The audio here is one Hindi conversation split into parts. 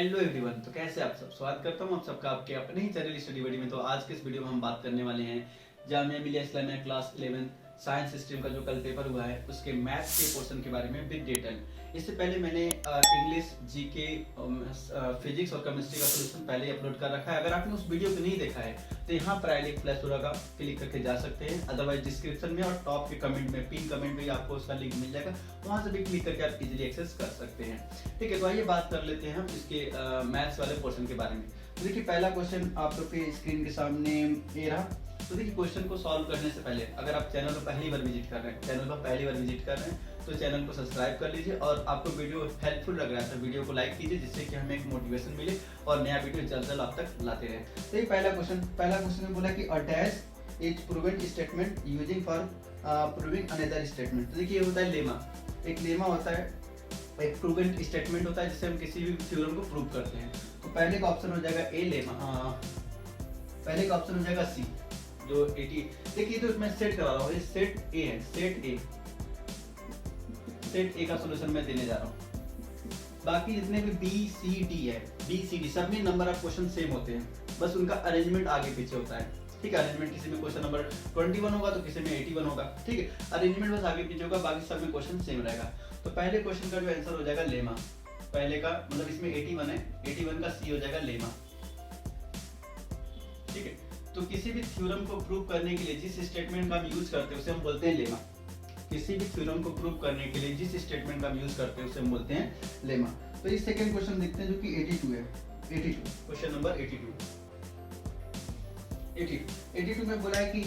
हेलो एवरीवन, तो कैसे आप सब। स्वागत करता हूँ आप सबका आपके अपने ही चैनल स्टडी बडी में। तो आज के इस वीडियो में हम बात करने वाले हैं Jamia Millia Islamia class 11 science stream का जो कल पेपर हुआ है उसके मैथ्स के पोर्शन के बारे में विद डिटेल। इससे पहले मैंने इंग्लिश, जीके, फिजिक्स और केमिस्ट्री का सोल्यूशन पहले ही अपलोड कर रखा है। अगर आपने उस वीडियो को नहीं देखा है तो यहाँ पर आई फ्लैश हो रहा, क्लिक करके जा सकते हैं। अदरवाइज डिस्क्रिप्शन में और टॉप के कमेंट में, पिन कमेंट में आपको उसका लिंक मिल जाएगा, वहां से भी क्लिक करके आप इजीली एक्सेस कर सकते हैं। ठीक है, तो आइए बात कर लेते हैं हम इसके मैथ्स वाले पोर्शन के बारे में। तो देखिए पहला क्वेश्चन आप लोग के स्क्रीन के सामने ये रहा। तो देखिए क्वेश्चन को सॉल्व करने से पहले अगर आप चैनल पर पहली बार विजिट कर रहे हैं तो चैनल को सब्सक्राइब कर लीजिए, और आपको वीडियो हेल्पफुल लग रहा है तो वीडियो को लाइक कीजिए, जिससे कि हमें एक मोटिवेशन मिले और नया वीडियो जल्द जल्द आप तक लाते रहे। तो ये पहला क्वेश्चन में बोला कि a dash is proven statement using for proving another statement. तो देखिए ये होता है लेमा। एक लेमा होता है, एक प्रूवेंट स्टेटमेंट होता है जिससे हम किसी भी थ्योरम को प्रूव करते हैं। तो पहले का ऑप्शन हो जाएगा ए लेमा, पहले का ऑप्शन हो जाएगा सी जो 80। देखिए तो मैं सेट करा रहा हूँ, ये सेट ए है, सेट ए का सॉल्यूशन मैं देने जा रहा हूँ। बाकी जितने भी बी सी डी सब में नंबर ऑफ क्वेश्चन सेम होते हैं, बस उनका अरेंजमेंट आगे पीछे होता है। ठीक है, अरेंजमेंट किसी में क्वेश्चन नंबर 21 होगा तो किसी में 81 होगा। ठीक है, अरेंजमेंट बस आगे पीछे होगा, बाकी सब में क्वेश्चन सेम रहेगा। तो पहले क्वेश्चन का जो आंसर हो जाएगा लेमा। पहले का मतलब इसमें 81 है, 81 का सी हो जाएगा लेमा। ठीक है, तो किसी भी थ्योरम को प्रूव करने के लिए जिस स्टेटमेंट का हम यूज करते हैं उसे हम बोलते हैं लेमा। किसी भी थ्योरम को प्रूव करने के लिए जिस स्टेटमेंट का हम यूज करते हैं उसे हम बोलते हैं लेमा। तो इस सेकंड क्वेश्चन देखते हैं जो कि 82 है। 82 क्वेश्चन नंबर 82 में बोला है कि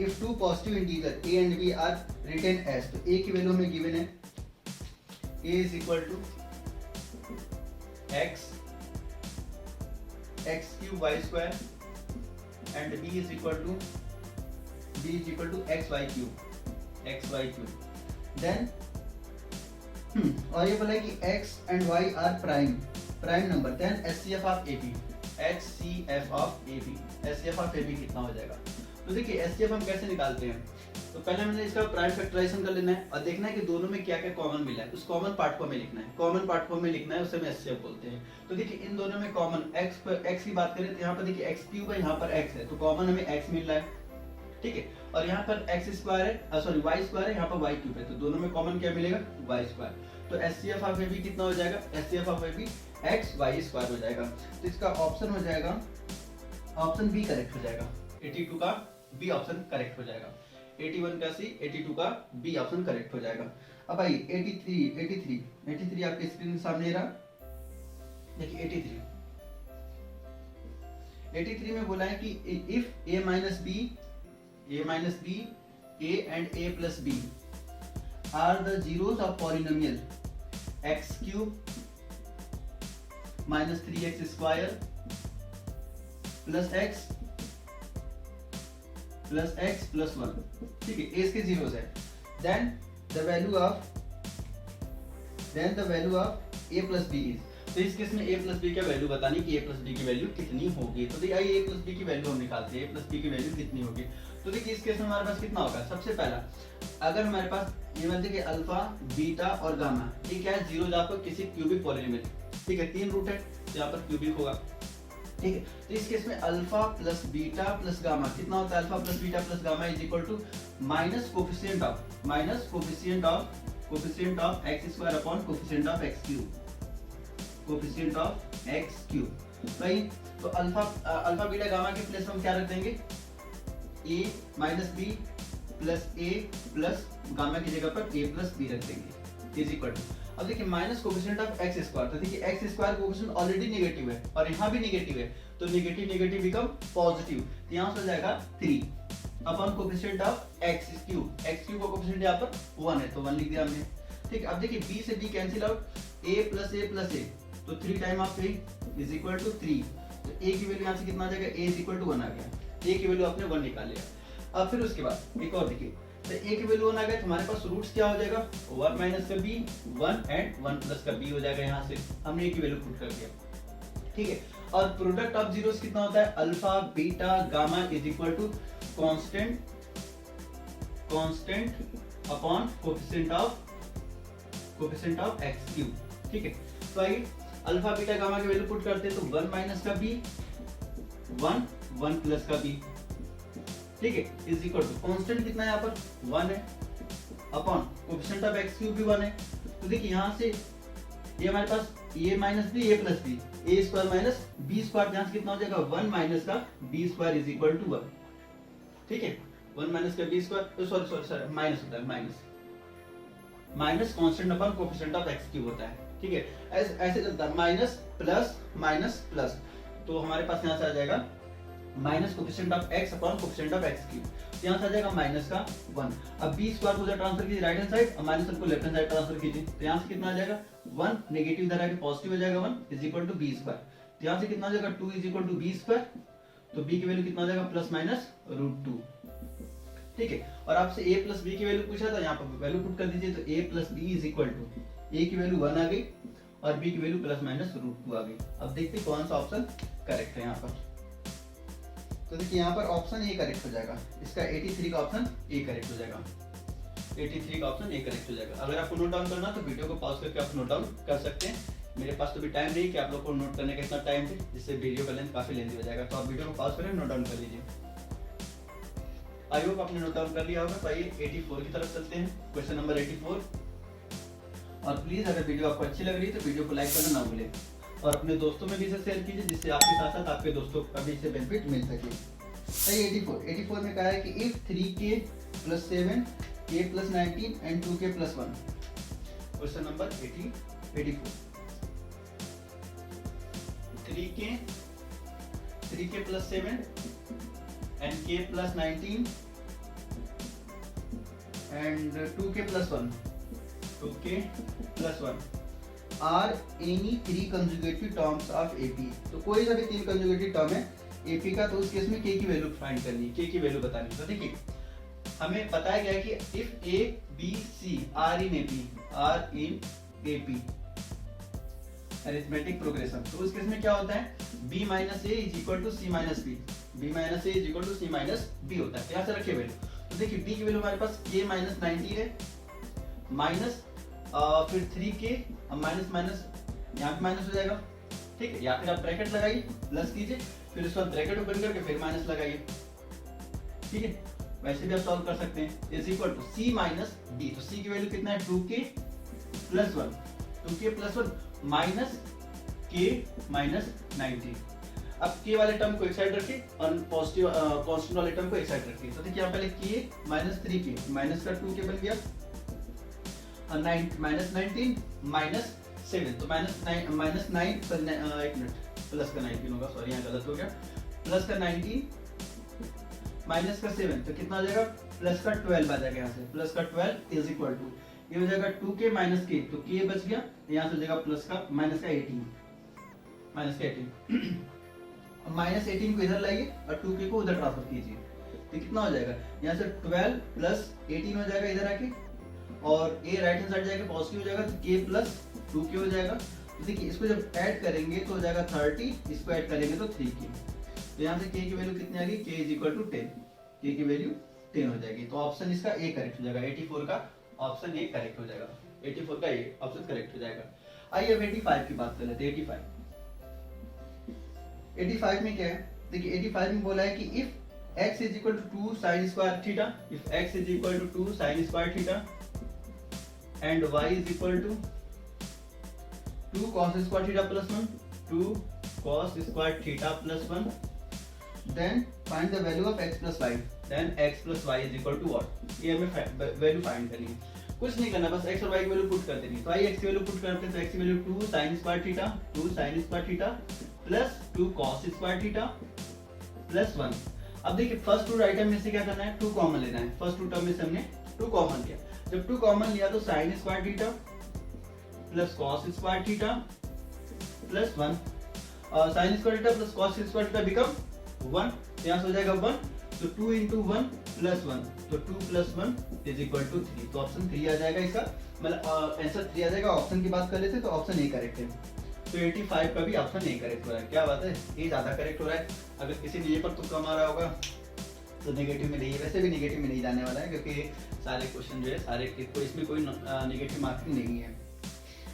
if two positive integer a and b are written as. तो a की वैल्यू हमें गिवन है, a is equal to x cube y square and b is equal to xy cube. Then और ये बोला है कि x and y are prime number. Then HCF of AB, HCF of AB कितना हो जाएगा। तो देखिए HCF हम कैसे निकालते हैं, तो पहले हमें इसका प्राइम फैक्टराइजेशन कर लेना है और देखना है कि दोनों में क्या क्या कॉमन मिला है। उस कॉमन पार्ट को हमें लिखना है, उसे हम HCF बोलते हैं। तो देखिए इन दोनों में कॉमन x की बात करें तो यहाँ पर देखिए x क्यूब है, यहाँ पर x है, तो कॉमन हमें x मिल रहा है। ठीक है, और यहाँ पर x स्क्वायर है, सॉरी y स्क्वायर है, यहाँ पर y क्यूब है, तो दोनों में कॉमन क्या मिलेगा, y स्क्वायर। तो HCF ऑफ AB कितना हो जाएगा, HCF of AB xy square हो जाएगा। तो इसका ऑप्शन हो जाएगा, ऑप्शन बी करेक्ट हो जाएगा। 82 का बी ऑप्शन करेक्ट हो जाएगा। 81 का सी, 82 का बी ऑप्शन करेक्ट हो जाएगा। अब आइए 83 आपके स्क्रीन के सामने रहा। देखिए 83 में बोला है कि if a minus b a and a plus b are the zeros of polynomial x cube minus 3x square plus x plus 1। ठीक है, a इसके जीरोस है। then the value of a plus b is। तो इस केस में a plus b का वैल्यू बतानी कि a plus b की वैल्यू कितनी होगी। तो देखिए आइए a plus b की वैल्यू हम निकालते हैं, a plus b की वैल्यू कितनी होगी। तो देखिए इस केस में हमारे पास कितना होगा, सबसे पहला अगर हमारे पास ये मान लीजिए अल्फा, बीटा और गामा, ये क्या है, जीरो जहाँ पर किसी क्यूबिक पॉलिनोमियल। ठीक है, 3 रूट है, यहाँ पर क्यूबिक होगा। ठीक है, तो इस केस में alpha plus beta plus gamma कितना होता है, alpha plus beta plus gamma is equal to minus coefficient of x square upon coefficient of x cube. भाई तो अल्फा बीटा गामा के प्लेस हम क्या रख देंगे, a minus b plus a plus gamma की जगह पर a प्लस बी रख देंगे इज इक्वल टू। अब देखिए minus coefficient of x square, तो देखिए x square coefficient already negative है और यहाँ भी नेगेटिव है, तो नेगेटिव बिकम पॉजिटिव, तो यहाँ से हो जाएगा 3 upon coefficient of x cube का कोफिशिएंट यहाँ पर 1 है, तो 1 लिख दिया हमने। ठीक, अब देखिए b से b cancel out, a plus a, तो 3 time of a is equal to 3। तो a की वैल्यू यहाँ से कितना आ जाएगा, a इज इक्वल टू 1 आ गया, a की वैल्यू आपने 1 निकाल लिया। अब फिर उसके बाद एक और देखिए, तो a की वैल्यू 1 आ गया, तो हमारे पास रूट्स क्या हो जाएगा, 1 माइनस का b 1 एंड 1 प्लस का b हो जाएगा। यहाँ से हमने a की वैल्यू पुट कर दिया। ठीक है, और प्रोडक्ट ऑफ जीरोस कितना होता है, alpha beta gamma is equal to constant upon coefficient of x cube. ठीक है, तो आइए अल्फा बीटा गामा की वैल्यू पुट करते हैं, तो 1 माइनस का बी, 1 1 प्लस का बी, ठीक है, इज इक्वल टू कांस्टेंट कितना है यहाँ पर 1 है, upon coefficient of x cube भी 1 है। तो देखिए यहाँ से ये हमारे पास a minus b, a plus b, a square minus b square, यहाँ से कितना हो जाएगा 1 माइनस का b square is equal to 1, ठीक है, 1 माइनस का बी स्क्वायर, सॉरी माइनस होता है, minus constant upon coefficient of x cube होता है, ठीक है, ऐसे चलता है, माइनस प्लस माइनस प्लस, तो हमारे पास यहाँ से आ जाएगा minus coefficient of x upon coefficient of x cube, यहाँ से आ जाएगा माइनस का 1। अब b स्क्वायर को उधर ट्रांसफर कीजिए राइट हैंड साइड, और माइनस को लेफ्ट हैंड साइड ट्रांसफर कीजिए, तो यहाँ से कितना आ जाएगा 1, नेगेटिव इधर आके पॉजिटिव हो जाएगा 1 is equal to b square, तो यहाँ से कितना आ जाएगा 2 is equal to b square, तो b की वैल्यू कितना आ जाएगा प्लस माइनस √2, ठीक है। और आपसे a प्लस b की वैल्यू पूछा था, यहाँ पर वैल्यू पुट कर दीजिए, तो a plus b is equal to a की वैल्यू 1 आ गई और b की वैल्यू प्लस माइनस √2 आ गई। अब देखते हैं कौन सा ऑप्शन करेक्ट है यहाँ पर, तो देखिए यहाँ पर ऑप्शन ए करेक्ट हो जाएगा, इसका 83 का ऑप्शन ए करेक्ट हो जाएगा, 83 का ऑप्शन ए करेक्ट हो जाएगा। अगर आपको नोट डाउन करना तो वीडियो को पॉज करके आप नोट डाउन कर सकते हैं, मेरे पास तो भी टाइम नहीं कि आप लोग को नोट करने का इतना टाइम है, जिससे वीडियो का लेंथ काफी लेंथी हो जाएगा, तो आप वीडियो को पॉज करें, नोट डाउन कर लीजिए। आई होप आपने नोट डाउन कर लिया होगा। तो आइए 84 की तरफ चलते हैं, क्वेश्चन नंबर 84। और प्लीज अगर वीडियो आपको अच्छी लग रही है तो वीडियो को लाइक करना ना भूलें, और अपने दोस्तों में भी इसे शेयर कीजिए, जिससे आपके साथ साथ आपके दोस्तों का भी इससे बेनिफिट मिल सके। 84 में कहा है कि if 3k + 7 k + 19 and 2k + 1, question number 84, 3k + 7 and k + 19 and 2k + 1, 2k + 1 are any 3 consecutive terms of AP, तो कोई सा भी 3 कंजुगेटिव टर्म है AP का, तो उस केस में k की वैल्यू फाइंड करनी है, k की वैल्यू बतानी है। तो देखिए हमें बताया गया है कि if A B C are in AP arithmetic progression, तो उस केस में क्या होता है B - A = C - B, B - A = C - B होता है। यहाँ से रखिए वैल्यू, तो देखिए B की वैल्यू हमारे पास k - 19 है, माइनस फिर 3k, माइनस माइनस यहाँ पे माइनस हो जाएगा, ठीक है, या फिर आप ब्रैकेट लगाइए प्लस कीजिए, फिर उसके बाद ब्रैकेट ओपन करके फिर माइनस लगाइए, ठीक है, वैसे भी आप सॉल्व कर सकते हैं। Is equal to C - B, तो C की वैल्यू कितना है 2k + 1, 2k + 1 माइनस k - 19। अब k वाले टर्म को एक साइड रखिए और पॉजिटिव कांस्टेंट वाले टर्म को एक साइड रखिए, तो देखिए यहाँ पहले k - 3k माइनस का 2k बन गया, और -19 - 7, तो -9 सॉरी एक मिनट, प्लस का 19 होगा, सॉरी यहाँ गलत हो गया, प्लस का 19 माइनस का 7, तो कितना आ जाएगा प्लस का 12 आ जाएगा, यहाँ से प्लस का 12 इज इक्वल टू ये हो जाएगा 2k - k, तो k बच गया, यहाँ से हो जाएगा प्लस का माइनस का 18, -18 को इधर लाइए और 2k को उधर ट्रांसफर कीजिए, तो कितना हो जाएगा यहाँ से 12 + 18 हो जाएगा इधर आके, और a राइट हैंड साइड जाएगा पॉजिटिव हो जाएगा, तो k + 2k हो जाएगा। तो देखिए इसको जब ऐड करेंगे तो हो जाएगा 30, इसको ऐड करेंगे तो 3k, तो यहाँ से k की वैल्यू कितनी आ गई, k = 10, k की वैल्यू 10 हो जाएगी, तो ऑप्शन इसका ए करेक्ट हो जाएगा, 84 का ऑप्शन ए करेक्ट हो जाएगा, 84 का ए ऑप्शन करेक्ट हो जाएगा। आइए अब 85 की बात कर लेते हैं। 85 में क्या है, देखिए 85 में बोला है कि if x = 2 sin square theta, if x = 2 sin square theta and y = 2 cos square theta + 1, 2 cos square theta + 1, then find the value of x + y, then x + y = what, ये हमें वैल्यू फाइंड करनी है, कुछ नहीं करना, बस x और y की वैल्यू पुट कर देनी है। तो आइए x की वैल्यू पुट करते हैं, तो x की value 2 sin square theta, 2 sin square theta plus 2 cos square theta plus 1। अब देखिए फर्स्ट टू आइटम में से क्या करना है, 2 कॉमन लेना है, फर्स्ट टू टर्म में से हमने 2 कॉमन लिया, जब 2 कॉमन लिया तो sin square theta plus cos square theta plus 1, और sin square theta plus cos square theta become 1, यहाँ से हो जाएगा 1, तो 2 × 1 + 1, तो 2 + 1 = 3, तो ऑप्शन 3 आ जाएगा इसका, मतलब आंसर 3 आ जाएगा। ऑप्शन की बात कर लेते हैं तो ऑप्शन ए करेक्ट है, तो 85 का भी ऑप्शन ए करेक्ट हो रहा है। क्या बात है, ए ज्यादा करेक्ट हो रहा है। अगर किसी ने ये पर तुक्का मारा होगा तो नेगेटिव में नहीं है, वैसे भी नेगेटिव में नहीं जाने वाला है, क्योंकि सारे क्वेश्चन जो है सारे इसमें कोई नेगेटिव मार्किंग नहीं है।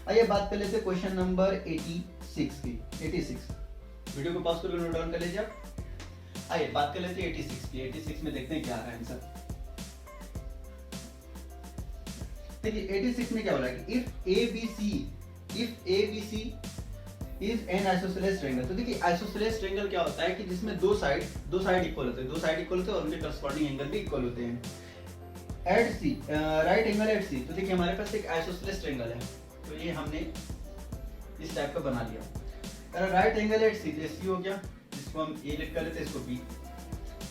आइए बात कर लेते हैं क्वेश्चन नंबर 86 की। 86 वीडियो को पॉज करके नोट डाउन कर लीजिए आप। आइए बात कर लेते हैं 86 की। 86 में देखते हैं क्या आ रहा है आंसर। देखिए 86 में क्या बोला कि if ABC is an isosceles triangle. तो देखिए आइसोसेलेस ट्रायंगल क्या होता है कि जिसमें दो साइड इक्वल होते हैं, दो साइड इक्वल होते हैं और उनके करस्पॉन्डिंग एंगल भी इक्वल होते हैं। एट सी राइट एंगल एट सी। तो देखिए हमारे पास एक आइसोसेलेस ट्रायंगल है, तो ये हमने इस टाइप का बना लिया। राइट एंगल एट सी, सी हो गया, इसको हम ए लिख कर लेते हैं, इसको बी,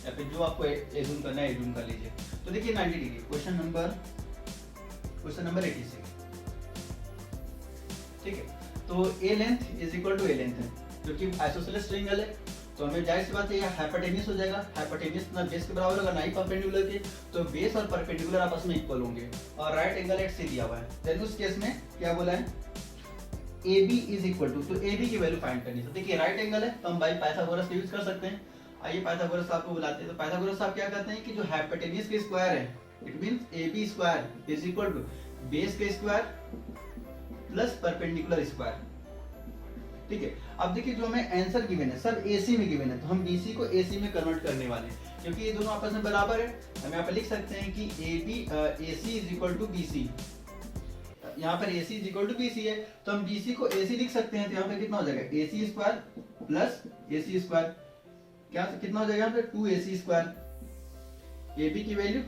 या फिर जो आपको एज्यूम करना है एज्यूम कर लीजिए। तो देखिए 90 डिग्री। क्वेश्चन नंबर 86, ठीक है। तो A length is equal to A length है, क्योंकि आइसोसेलेस ट्रायंगल है तो हमें जाहिर सी बात है ये हाइपोटेन्यूस हो जाएगा। हाइपोटेन्यूस ना बेस के बराबर होगा ना ही परपेंडिकुलर के, तो बेस और परपेंडिकुलर आपस में इक्वल होंगे और राइट एंगल एट सी दिया हुआ है। देन उस केस में क्या बोला है, AB इज इक्वल टू, तो AB की वैल्यू फाइंड करनी है। तो देखिए राइट एंगल है तो हम बाय पाइथागोरस यूज कर सकते हैं। आइए पाइथागोरस साहब को बुलाते हैं। तो पाइथागोरस साहब क्या कहते हैं कि जो हाइपोटेन्यूस के स्क्वायर है, it means AB square is equal to base के स्क्वायर प्लस परपेंडिकुलर स्क्वायर, ठीक है। अब देखिए जो हमें आंसर गिवन है सब AC में गिवन है, तो हम BC को AC में कन्वर्ट करने वाले हैं, क्योंकि ये दोनों आपस में बराबर है। हम यहाँ पे लिख सकते हैं कि AC is equal to BC। यहाँ पर AC is equal to BC है, तो हम BC को AC लिख सकते हैं। तो यहाँ पे कितना हो जाएगा, AC square plus AC square, क्या कितना हो जाएगा यहाँ पे 2AC स्क्वायर। AB की वैल्यू,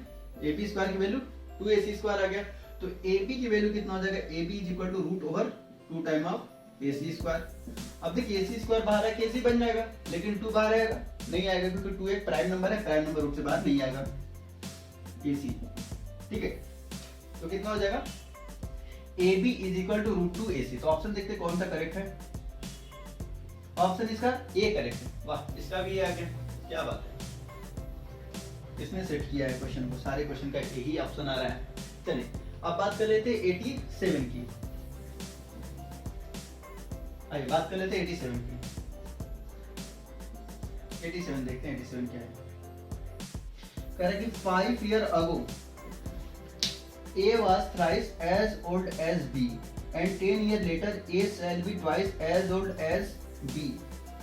AB स्क्वायर की वैल्यू 2AC स्क्वायर आ गया। तो AB की वैल्यू कितना हो जाएगा, AB is equal to root over 2 time of AC square. अब देखिए AC स्क्वायर बाहर है, AC बन जाएगा, लेकिन 2 बाहर आएगा, नहीं आएगा, क्योंकि 2 एक प्राइम नंबर है, प्राइम नंबर रूट से बाहर नहीं आएगा AC, ठीक है। तो कितना हो जाएगा, AB is equal to root 2 AC। तो ऑप्शन देखते हैं कौन सा करेक्ट है। ऑप्शन इसका A करेक्ट है। वाह, इसका भी आ गया, क्या बात है, इसने सेट किया है क्वेश्चन को, सारे क्वेश्चन का यही ऑप्शन आ रहा है। चलिए अब बात कर लेते हैं 87 की। आइए बात कर लेते हैं 87 की। 87 देखते हैं 87 क्या है। कह रहा है कि 5 years ago A was thrice as old as B and 10 years later A shall be twice as old as B.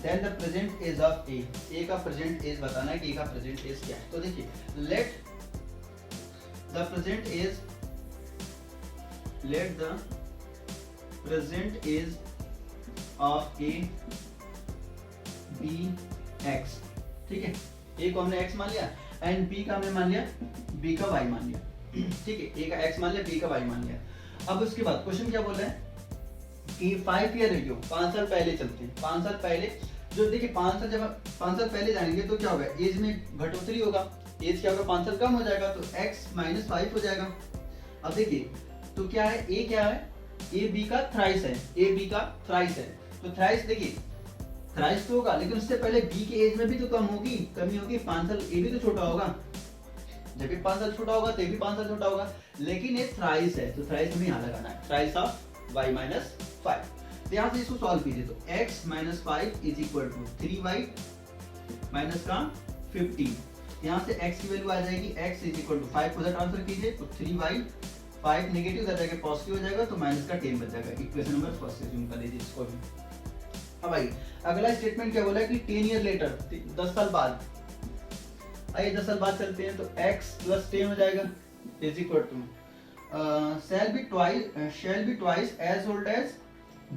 Then the present age of A. A का present age बताना है कि A का present age क्या है। तो देखिए let the present age of A B X, ठीक है। A को हमने X मान लिया एंड B का हमने मान लिया, B का Y मान लिया, ठीक है। A का X मान लिया, B का Y मान लिया। अब उसके बाद क्वेश्चन क्या बोल रहा है कि 5 years ago, 5 साल पहले चलते हैं। 5 साल पहले जो देखिए 5 साल पहले जाएंगे तो क्या होगा, एज में घटोतरी होगा, एज क्या होगा 5 साल कम हो जाएगा, तो X माइनस 5 हो जाएगा। अब देखिए तो क्या है, A क्या है, A B का थ्राइस है, A B का थ्राइस है। तो थ्राइस देखिए थ्राइस तो होगा, लेकिन उससे पहले B की एज में भी तो कमी होगी। 5 साल A भी तो छोटा होगा, जब भी 5 साल छोटा होगा तो ये भी 5 साल छोटा होगा, लेकिन ये थ्राइस है, तो थ्राइस हमें यहाँ लगाना है, थ्राइस ऑफ y माइनस 5। तो यहाँ से इसको सॉल्व कीजिए, तो x minus 5 is equal to 3y minus का 15। यहाँ से x की वैल्यू आ जाएगी, x इज इक्वल टू 5 को ट्रांसफर कीजिए तो 3y, 5 नेगेटिव हो जाएगा पॉजिटिव हो जाएगा, तो माइनस का 10 बच जाएगा। इक्वेशन नंबर फर्स्ट से यूज कर लीजिए इसको भी। अब भाई अगला स्टेटमेंट क्या बोला है कि 10 ईयर लेटर, 10 साल बाद। आइए 10 साल बाद चलते हैं, तो x प्लस 10 हो जाएगा is equal to shall be twice as old as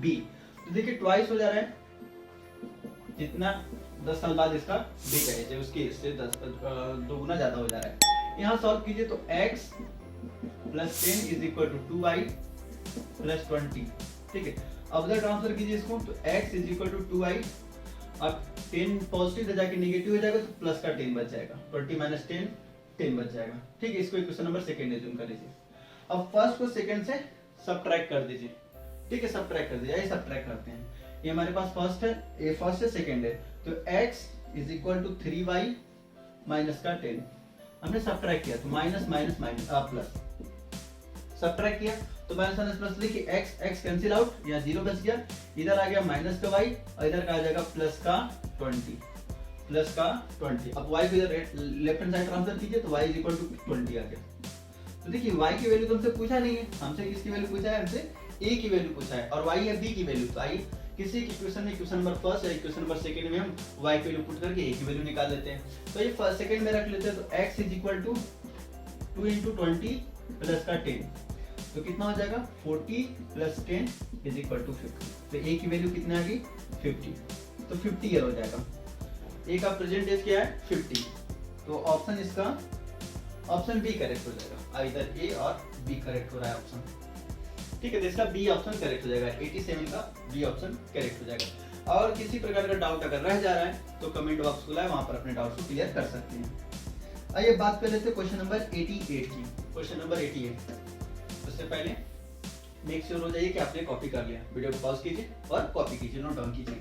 B। तो देखिए ट्वाइस हो जा रहा है, जितना 10 साल बाद इसका B का एज है उसके इससे 10 दोगुना ज्यादा हो जा रहा है। यहाँ सॉल्व कीजिए तो x plus 10 is equal to 2y plus 20, ठीक है। अब उधर ट्रांसफर कीजिए इसको, तो x is equal to 2y, अब 10 पॉजिटिव से जाके नेगेटिव हो जाएगा, तो प्लस का 10 बच जाएगा, 20 माइनस 10 बच जाएगा, ठीक है। इसको इक्वेशन नंबर सेकंड एज्यूम कर लीजिए। अब फर्स्ट को सेकंड से सबट्रैक्ट कर दीजिए, ठीक है, सबट्रैक्ट कर दीजिए। ये सबट्रैक्ट करते हैं, ये हमारे पास फर्स्ट है, ये फर्स्ट है सेकंड है, तो x is equal to 3y minus का 10। हमने सबट्रैक्ट किया तो minus minus minus plus, subtract किया तो माइनस माइनस प्लस, देखिए x कैंसिल आउट, यहाँ 0 बच गया, इधर आ गया माइनस का y और इधर का आ जाएगा प्लस का 20, प्लस का 20। अब y को इधर लेफ्ट हैंड साइड ट्रांसफर कीजिए तो y इज इक्वल टू 20 आ गया। तो देखिए y की वैल्यू तो हमसे पूछा नहीं है, हमसे किसकी वैल्यू पूछा है, हमसे ए की वैल्यू पूछा है और वाई है बी की वैल्यू, तो आइए किसी इक्वेशन में क्वेश्चन नंबर फर्स्ट या क्वेश्चन नंबर सेकंड में हम y की वैल्यू पुट करके a की वैल्यू निकाल लेते हैं। तो ये फर्स्ट सेकंड में रख लेते हैं, तो x is equal to 2 into 20 plus का 10, तो कितना हो जाएगा 40 प्लस 10 इज इक्वल टू 50। तो a की वैल्यू कितनी आ गई 50, तो 50 ईयर हो जाएगा। a का प्रेजेंट एज क्या है 50, तो ऑप्शन इसका ऑप्शन बी करेक्ट हो जाएगा, आइदर ए और बी करेक्ट हो रहा है ऑप्शन। ठीक है, तो इसका बी ऑप्शन करेक्ट हो जाएगा, 87 का बी ऑप्शन करेक्ट हो जाएगा। और किसी प्रकार का डाउट अगर रह जा रहा है तो कमेंट बॉक्स खुला है, वहां पर अपने डाउट को क्लियर कर सकते हैं। आइए बात कर लेते हैं क्वेश्चन नंबर 88 की। क्वेश्चन नंबर 88, उससे पहले मेक श्योर हो जाइए कि आपने कॉपी कर लिया। वीडियो को पॉज कीजिए और कॉपी कीजिए, नोट डाउन कीजिए।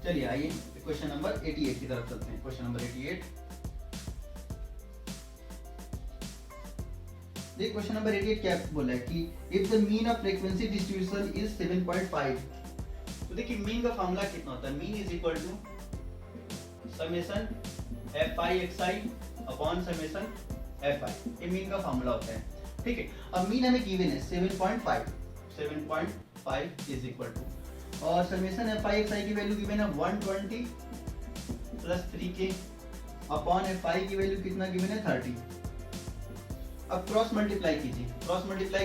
चलिए आइए क्वेश्चन नंबर 88 की तरफ चलते हैं। क्वेश्चन नंबर 88, देखिए क्वेश्चन नंबर 88 क्या बोला है कि if the mean of frequency distribution is 7.5, तो देखिए मीन का फार्मूला कितना होता है, mean is equal to summation fi upon summation fi, ये मीन का फार्मूला होता है। ठीक है, अब मीन हमें गिवन है 7.5 इज इक्वल टू, और समेशन fi की वैल्यू गिवन है 120 प्लस 3k अपॉन fi की वैल्यू कितना गिवन है 30। अब क्रॉस मल्टीप्लाई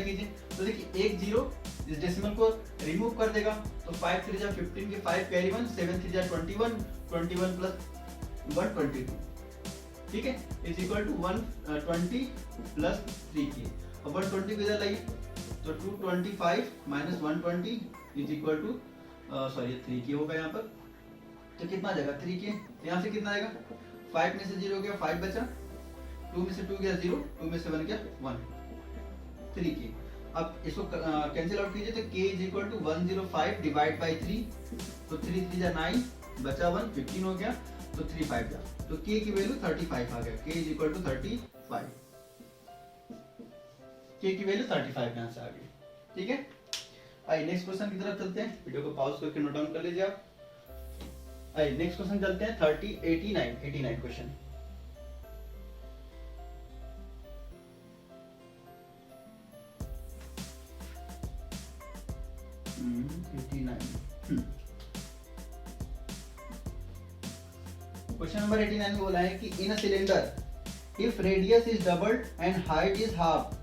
कीजिए, तो देखिए एक जीरो इस डेसिमल को रिमूव कर देगा, तो 5 3 जा 15 के 5 कैरी 1, 7 3 जा 21, 21 प्लस 122, ठीक है, is equal to 120 plus 3k। अब 120 को इधर लाइए, तो 225 minus 120 is equal to sorry 3k होगा यहाँ पर, तो कितना आ जाएगा 3k, यहाँ से कितना आएगा 5 में से 0 गया 5 बचा, 2 में से 2 गया 0, 2 में से 1 गया 1, 3k। अब इसको कैंसिल आउट कीजिए, तो k is equal to 105 divide by 3, तो 3 3 जा 9 बचा 1, 15 हो गया, तो 3 5 जा, तो k की वैल्यू 35 आ गया, k is equal to 35, k की वैल्यू 35 यहाँ से आ गई। ठीक है, आइए नेक्स्ट क्वेश्चन की तरफ चलते हैं, वीडियो को पॉज करके नोट डाउन कर लीजिए आप। आइए नेक्स्ट क्वेश्चन चलते हैं 89 क्वेश्चन। क्वेश्चन नंबर 89 में बोला है कि in a cylinder if radius is doubled and height is half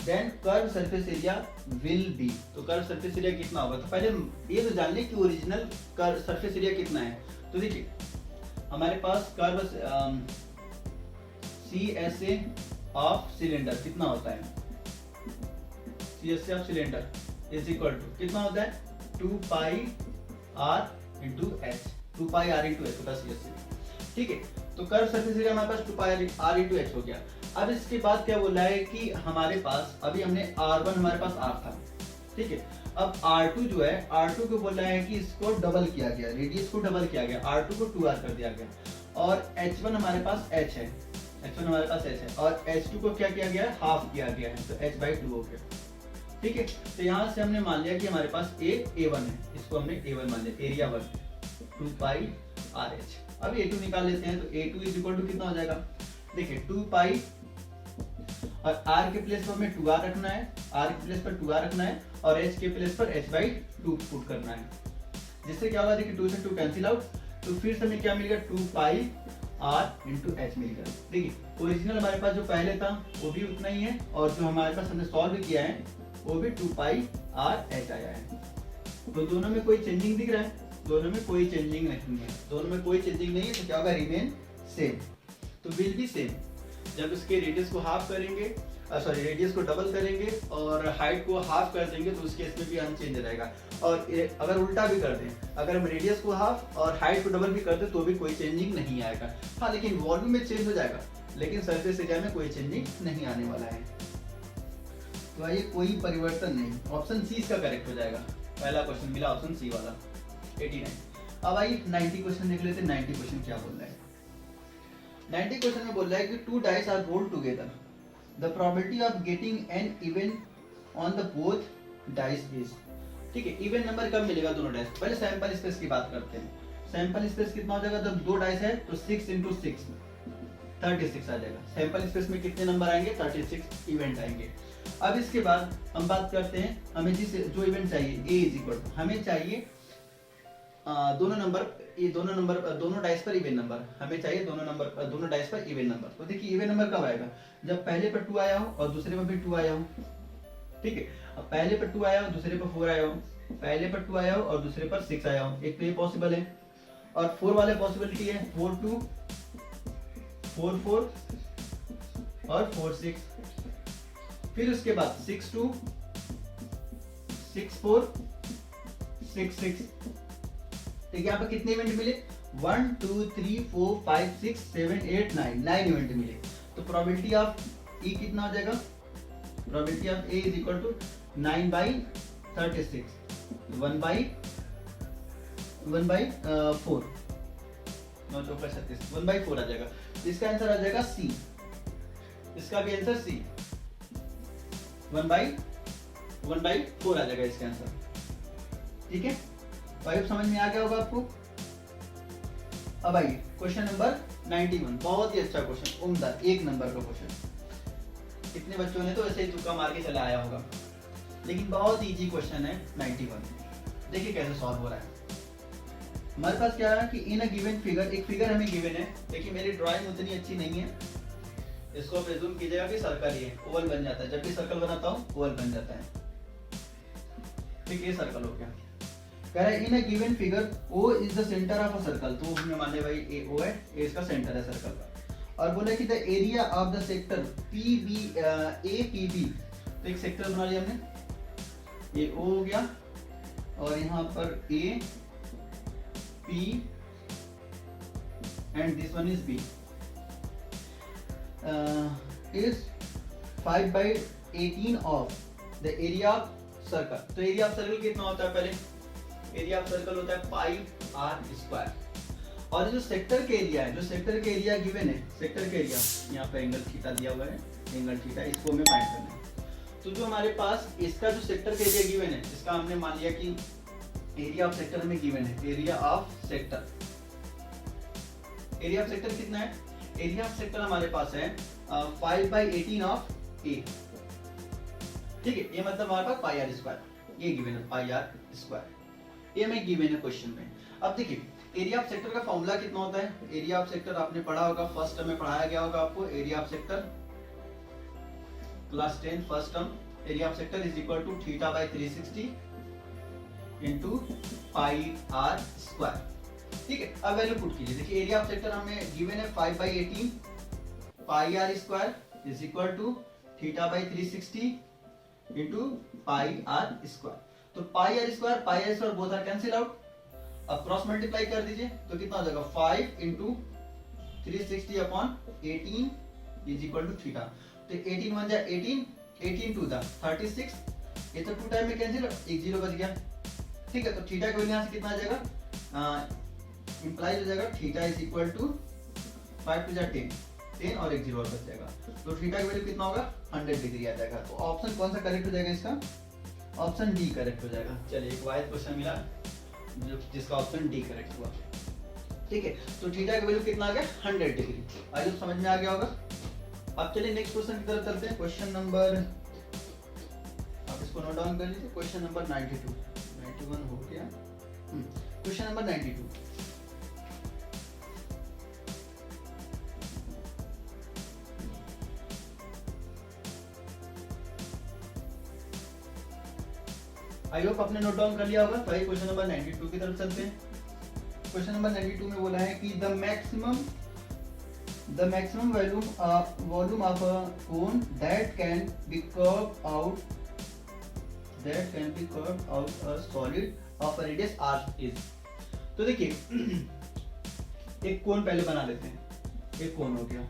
then curve surface area will be, तो कर्व सरफेस एरिया कितना होगा। तो पहले ये तो जान लें कि ओरिजिनल कर्व सरफेस एरिया कितना है। तो देखिए हमारे पास कर्व CSA ऑफ सिलेंडर कितना होता है, CSA of cylinder is equal to कितना होता है 2 pi r into h, 2 pi r into h होता है CSA। ठीक है, तो कर्व सरफेस एरिया हमारे पास 2 पाई r इंटू एच हो गया। अब इसके बाद क्या बोला है कि हमारे पास अभी हमने r1 हमारे पास r था, ठीक है, अब r2 जो है r2 को बोला है कि इसको डबल किया गया, रेडियस को डबल किया गया, r2 को 2r कर दिया गया, और h1 हमारे पास h है, h1 हमारे पास h है, और h2 को क्या किया गया है हाफ किया गया है, तो h/2 हो गया। ठीक है, तो यहाँ से हमने मान लिया कि हमारे पास A1 है, इसको हमने A1 मान लिया, एरिया 1 2 पाई RH। अब A2 निकाल लेते हैं, तो A2 इज इक्वल टू कितना हो जाएगा, देखिए 2 पाई और R के प्लेस पर हमें 2R रखना है, R के प्लेस पर 2R रखना है, और H के प्लेस पर h/2 पुट करना है, जिससे क्या होगा, देखिए 2 से 2 कैंसिल आउट, तो फिर से हमें क्या मिलेगा 2 पाई R इंटू एच मिल गया। देखिए ओरिजिनल हमारे पास जो पहले था वो भी उतना ही है, और जो हमारे पास हमने सॉल्व किया है वो भी 2 पाई RH आया है। तो दोनों में कोई चेंजिंग दिख रहा है, दोनों में कोई चेंजिंग नहीं है, दोनों में कोई चेंजिंग नहीं है, तो क्या होगा रिमेन सेम, तो विल बी सेम। जब इसके रेडियस को हाफ करेंगे, सॉरी रेडियस को डबल करेंगे और हाइट को हाफ कर देंगे, तो उस केस में भी अनचेंज रहेगा। और अगर उल्टा भी कर दें, अगर हम रेडियस को हाफ और हाइट को डबल भी कर दें तो भी कोई चेंजिंग नहीं आएगा। हाँ, लेकिन वॉल्यूम में चेंज हो जाएगा, लेकिन सरफेस एरिया में कोई चेंजिंग नहीं आने वाला है। तो आइए कोई परिवर्तन नहीं, ऑप्शन सी इसका करेक्ट हो जाएगा। पहला क्वेश्चन मिला ऑप्शन सी वाला 89। अब आइए 90 क्वेश्चन देख लेते हैं। 90 क्वेश्चन क्या बोल रहा है। 90 क्वेश्चन में बोल रहा है कि 2 dice are rolled together, the probability of getting an even on the both dice is. ठीक है, इवन नंबर कब मिलेगा दोनों डाइस। पहले सैंपल स्पेस की बात करते हैं। सैंपल स्पेस कितना हो जाएगा, जब 2 डाइस है तो 6 × 6, 36 आ जाएगा। सैंपल स्पेस में कितने नंबर आएंगे? 36 इवेंट आएंगे। अब इसके बाद हम बात करते हैं, हमें जो इवेंट चाहिए a इज इक्वल टू, हमें चाहिए दोनों डाइस पर इवन नंबर, हमें चाहिए दोनों डाइस पर इवन नंबर। तो देखिए इवन नंबर कब आएगा? जब पहले पर 2 आया हो और दूसरे पर भी 2 आया हो, ठीक है। अब पहले पर 2 आया हो, दूसरे पर 4 आया हो, पहले पर 2 आया हो और दूसरे पर 6 आया हो, एक तो ये पॉसिबल है। और 4 वाले पॉसिबिलिटी है 4 2 4 4 और 4 6। फिर उसके बाद 6 2 6 4 6 6। तो यहाँ पर कितने इवेंट मिले? 1 2 3 4 5 6 7 8 9 इवेंट मिले। तो प्रोबेबिलिटी ऑफ ई कितना हो जाएगा? Probability of A is equal to 9/36, 1/4, 9 चौका 36, 1/4 आ जाएगा। तो इसका आंसर आ जाएगा सी। इसका भी आंसर सी, 1/4 आ जाएगा इसका आंसर। ठीक है, तो समझ में आ गया होगा आपको। अब आइए क्वेश्चन नंबर 91, बहुत ही अच्छा क्वेश्चन, उम्दा, 1 नंबर का क्वेश्चन। कितने बच्चों ने तो ऐसे ही तुक्का मार के चला आया होगा, लेकिन बहुत इजी क्वेश्चन है 91। देखिए कैसे सॉल्व हो रहा है। हमारे पास क्या है कि इन अ गिवन फिगर, एक फिगर हमें गिवन है। देखिए मेरी ड्राइंग उतनी अच्छी नहीं है, इसको प्रेज्यूम कीजिएगा कि सर्कल ही है, ओवल बन जाता है। जब भी सर्कल बनाता हूँ ओवल बन जाता है। ठीक है, ये सर्कल हो गया। कह रहा है in a given figure O is the centre of a circle. तो हमने मान लिया भाई ए O है, ए इसका सेंटर है सर्कल का। और बोला कि the area of the sector APB, तो एक सेक्टर बना लिया हमने, ये O हो गया और यहाँ पर A P and this one is B is 5/18 of the area of circle. तो एरिया ऑफ सर्कल कितना होता है? पहले एरिया ऑफ सर्कल होता है पाई आर स्क्वायर। और जो सेक्टर के एरिया है, जो सेक्टर के एरिया गिवन है, सेक्टर के एरिया यहाँ पे एंगल थीटा दिया हुआ है, एंगल थीटा, इसको हमें फाइंड करना है। तो जो हमारे पास इसका जो सेक्टर के एरिया गिवन है, इसका हमने मान लिया कि एरिया ऑफ सेक्टर हमें गिवन है। Area of sector, area of sector कितना है? एरिया ऑफ सेक्टर हमारे पास है 5/18 ऑफ ए। ठीक है, ये मतलब हमारे पास पाई आर स्क्वायर, ये गिवन है पाई आर स्क्वायर, ये हमें गिवन है क्वेश्चन में। अब देखिए एरिया ऑफ सेक्टर का फॉर्मूला कितना होता है? एरिया ऑफ सेक्टर आपने पढ़ा होगा, फर्स्ट टर्म में पढ़ाया गया होगा आपको। Area of sector class 10 first term, area of sector is equal to θ/360 into pi r square. ठीक है, अब वैल्यू पुट कीजिए। देखिए एरिया ऑफ सेक्टर हमें गिवन है 5/18 pi r square is equal to θ/360 into pi r square. तो pi r square both are cancel out. अब क्रॉस मल्टीप्लाई कर दीजिए तो कितना हो जाएगा? 5 into 360 upon 18 is equal to थीटा। तो 18 1 जा 18, 18 2 जा 36, ये तो 2 टाइम में कैंसिल, एक जीरो बच गया। ठीक है, तो थीटा का वैल्यू यहाँ से कितना आ जाएगा? इंप्लाइज हो जाएगा थीटा इज इक्वल टू 5 2 जा 10 और एक जीरो और बच जाएगा। तो थीटा का वैल्यू कितना होगा? 100 डिग्री आ जाएगा। तो ऑप्शन कौन सा करेक्ट हो जाएगा इसका? ऑप्शन डी करेक्ट हो जाएगा। चलिए एक वाइज क्वेश्चन मिला जिसका ऑप्शन डी करेक्ट हुआ। ठीक है, तो थीटा का वैल्यू कितना आ गया? 100 डिग्री। आई होप समझ में आ गया होगा। अब चलिए नेक्स्ट क्वेश्चन की तरफ चलते हैं। क्वेश्चन नंबर, आप इसको नोट डाउन कर लीजिए। क्वेश्चन नंबर 92, 91 हो गया। क्वेश्चन नंबर 92, आई होप आपने नोट डाउन कर लिया होगा। तो क्वेश्चन नंबर 92 की तरफ चलते हैं। क्वेश्चन नंबर 92 में बोला है कि the maximum volume of a cone that can be curved out a solid of a radius r is. तो देखिए एक कोन पहले बना लेते हैं। एक कोन हो गया,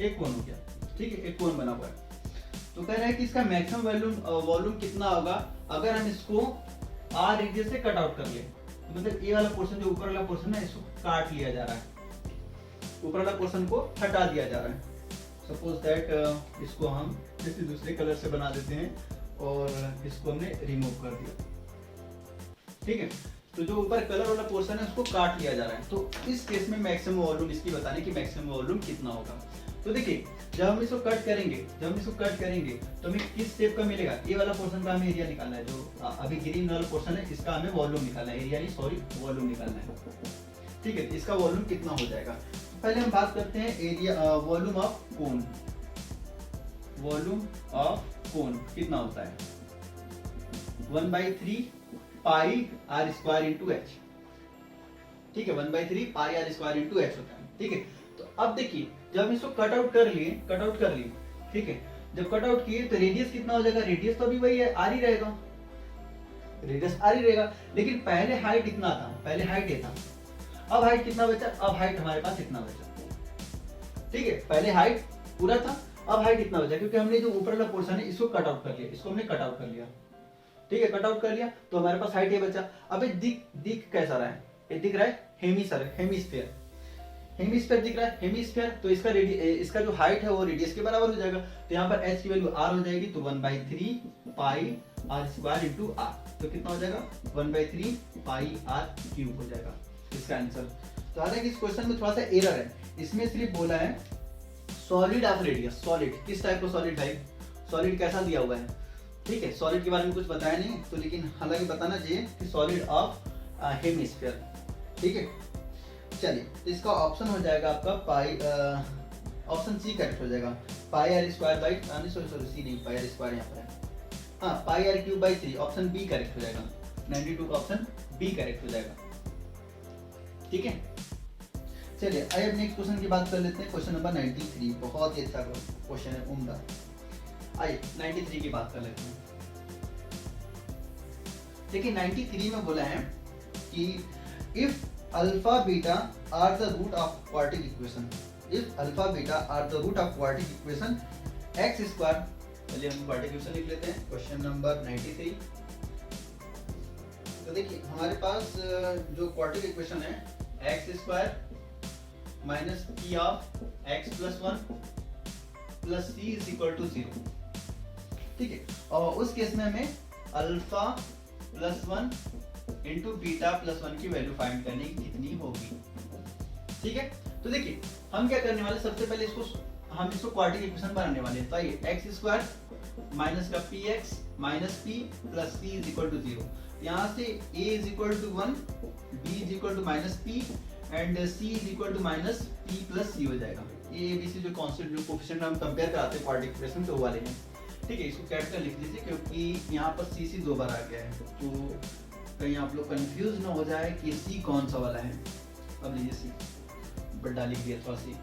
एक कोन हो गया। ठीक है, एक कोन बना हुआ है। तो कह रहा है कि इसका मैक्सिमम वॉल्यूम कितना होगा अगर हम इसको r रेडियस से कट आउट कर ले। मतलब ये वाला पोर्शन, जो ऊपर वाला पोर्शन है, इसको काट लिया जा रहा है, ऊपर वाला पोर्शन को हटा दिया जा रहा है। सपोज दैट इसको हम किसी दूसरे कलर से बना देते हैं और इसको हमने रिमूव कर दिया। ठीक है, तो जो ऊपर कलर वाला पोर्शन है उसको काट लिया जा रहा है। तो इस केस में मैक्सिमम वॉल्यूम इसकी बताने की मैक्सिमम वॉल्यूम कितना होगा। तो देखिए जब हम इसको कट करेंगे तो हमें किस शेप का मिलेगा, ये वाला पोर्शन का हमें एरिया निकालना है, जो अभी ग्रीन वाला पोर्शन है इसका हमें वॉल्यूम निकालना है, एरिया नहीं सॉरी वॉल्यूम निकालना है। ठीक है, इसका वॉल्यूम कितना हो जाएगा। पहले हम बात करते हैं area volume of cone. Volume of cone कितना होता है 1/3 पाई आर स्क्वायर इंटू एच। ठीक है, 1/3 पाई आर स्क्वायर इंटू एच होता है। ठीक है, तो अब देखिए जब हम इसको कट आउट कर लिए, ठीक है, जब कट आउट किए तो रेडियस कितना हो जाएगा, रेडियस तो अभी वही है, आर ही रहेगा, रेडियस आर ही रहेगा। लेकिन पहले हाइट इतना था, पहले हाइट ये था, अब हाइट कितना बचा, अब हाइट हमारे पास इतना बचा। ठीक है, पहले हाइट पूरा था, अब हाइट इतना बचा, क्योंकि हमने जो ऊपर वाला पोर्शन है इसको कट आउट कर लिया, इसको हमने कट आउट कर लिया। ठीक है, कट आउट कर लिया तो हमारे पास हाइट ये बचा। अब दिख कैसा रहा है, ये दिख रहा है हेमिस्फीयर दिख रहा है, हेमिस्फीयर। तो इसका जो हाइट है वो रेडियस के बराबर हो जाएगा। तो यहाँ पर h की वैल्यू r हो जाएगी, तो 1/3 पाई r स्क्वायर इंटू r। तो कितना हो जाएगा 1/3 पाई r क्यूब हो जाएगा इसका आंसर। तो हालांकि इस क्वेश्चन में थोड़ा सा एरर है, इसमें सिर्फ बोला है सॉलिड ऑफ रेडियस। सॉलिड किस टाइप का सॉलिड है, सॉलिड कैसा दिया हुआ है। ठीक है, सॉलिड के बारे में कुछ बताया नहीं, तो लेकिन हालांकि बताना चाहिए कि सॉलिड ऑफ हेमिस्फीयर। ठीक है, चलिए इसका ऑप्शन हो जाएगा आपका पाई, ऑप्शन सी करेक्ट हो जाएगा, pi r square by sorry C नहीं, पाई आर स्क्वायर यहाँ पर है, हाँ pi r cube by 3, option B correct हो जाएगा। 92 का ऑप्शन बी करेक्ट हो जाएगा। ठीक है, चलिए अब नेक्स्ट क्वेश्चन की बात कर लेते हैं। क्वेश्चन नंबर 93, बहुत ही अच्छा क्वेश्चन है, उम्दा। आइए 93 की बात कर लेते हैं। देखिए 93 में बोला है कि if alpha beta are the root of quadratic equation, if alpha beta are the root of quadratic equation x square, चलिए हम क्वाड्रेटिक इक्वेशन लिख लेते हैं। Question number 93। तो देखिए हमारे पास जो क्वाड्रेटिक इक्वेशन है x square minus p of x plus 1 plus c is equal to 0। ठीक है, और उस केस में हमें alpha plus 1 into beta plus 1 की वैल्यू फाइंड करनी कितनी होगी। ठीक है, तो देखिए हम क्या करने वाले, सबसे पहले हम इसको क्वाड्रेटिक इक्वेशन बनाने वाले हैं। तो आइए एक्स स्क्वायर माइनस का p x minus p plus c is equal to 0। यहाँ से a is equal to 1, b is equal to minus p and c is equal to minus p plus c हो जाएगा। ये ABC जो कांस्टेंट जो कोफिशिएंट हम कंपेयर कराते हैं क्वाड्रेटिक इक्वेशन तो वो वाले हैं। ठीक है, इसको कैपिटल लिख लीजिए क्योंकि यहाँ पर c दो बार आ गया है, तो कहीं आप लोग कंफ्यूज ना हो जाए कि c कौन सा वाला है। अब लीजिए c बड़ा लिख दिया थोड़ा सी।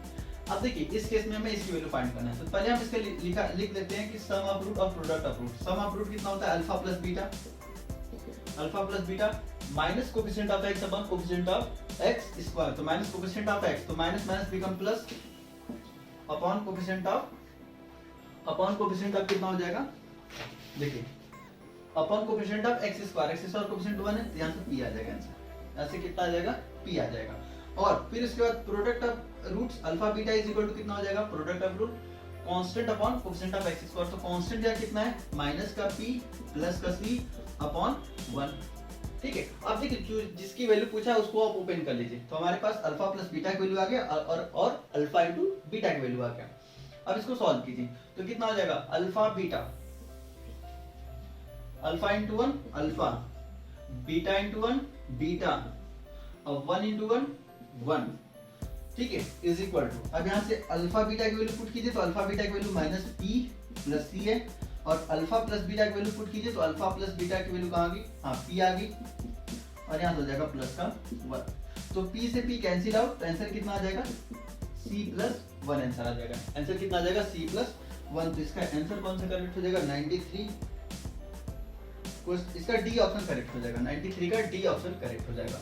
अब देखिए इस केस में हमें इसकी वैल्यू फाइंड करना है, तो पहले हम इसका लिख लेते हैं कि सम ऑफ रूट और product of root. Sum of root कितना होता है alpha plus beta minus coefficient of x upon coefficient of x square. तो माइनस कोफिशिएंट ऑफ x, तो minus minus become plus upon coefficient of कितना हो जाएगा, देखिए upon coefficient of x square coefficient 1 है, यहां से p आ जाएगा आंसर। ऐसे कितना आ जाएगा p आ जाएगा। और फिर इसके बाद product of roots alpha beta is equal to कितना हो जाएगा, product of root constant upon coefficient of x square. तो कांस्टेंट या कितना है माइनस का p प्लस का c अपॉन 1। ठीक है, अब देखिए जिसकी वैल्यू पूछा है उसको आप ओपन कर लीजिए। तो हमारे पास अल्फा प्लस बीटा की वैल्यू आ गया और अल्फा इनटू बीटा की वैल्यू आ गया। अब इसको सॉल्व कीजिए तो कितना हो जाएगा alpha into 1 alpha, beta into 1 beta और 1 इंटू 1 ठीक है इज इक्वल टू, अब यहाँ से अल्फा बीटा की वैल्यू पुट कीजिए तो अल्फा बीटा की वैल्यू माइनस पी प्लस सी है, और अल्फा प्लस बीटा की वैल्यू पुट कीजिए तो अल्फा प्लस बीटा की वैल्यू कहाँ आ गई, हाँ पी आ गई, और यहाँ हो जाएगा प्लस का 1। तो p से p कैंसिल आउट, तो आंसर कितना आ जाएगा c प्लस 1 आंसर आ जाएगा। आंसर कितना आ जाएगा c प्लस 1। तो इसका आंसर कौन सा करेक्ट हो जाएगा 93, इसका डी ऑप्शन करेक्ट हो जाएगा, 93 का डी ऑप्शन करेक्ट हो जाएगा।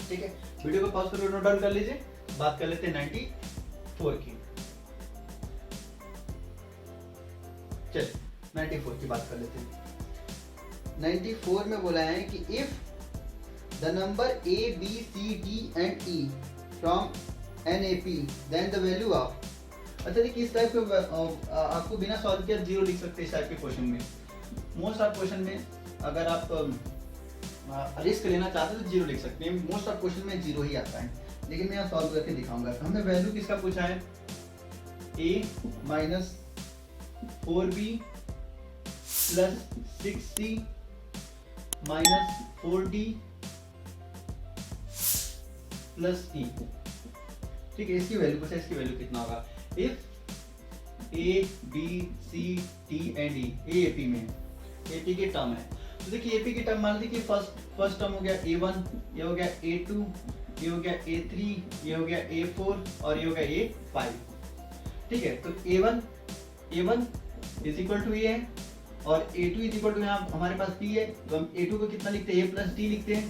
ठीक है, वीडियो को पॉज करके नोट डाउन कर लीजिए। बात कर लेते हैं 94 की। चलिए 94 की बात कर लेते हैं। 94 में बोला है कि if the number a b c d and e from n a p then the value of, अच्छा देखिए इस टाइप के आपको बिना सॉल्व किए जीरो लिख सकते हैं इस टाइप के क्वेश्चन में। मोस्ट ऑफ क्वेश्चन में अगर आप रिस्क लेना चाहते हैं तो 0 लिख सकते हैं। मोस्ट ऑफ क्वेश्चन में 0 ही आता है, लेकिन मैं यहाँ सॉल्व करके दिखाऊंगा। हमने वैल्यू किसका पूछा है, a minus 4b plus 6c minus 4d plus e। ठीक है, इसकी वैल्यू पूछा, इसकी वैल्यू कितना होगा। If a b c d and e, a ap में ap के टर्म है, तो देखिए ap के टर्म मान लीजिए कि फर्स्ट टर्म हो गया a1, ये हो गया a2, ये हो गया a3, ये हो गया a4 और ये हो गया a5। ठीक है, तो a1 is equal to a है और a2 इज इक्वल टू यहाँ हमारे पास b है, तो हम a2 को कितना लिखते हैं, a प्लस d लिखते हैं।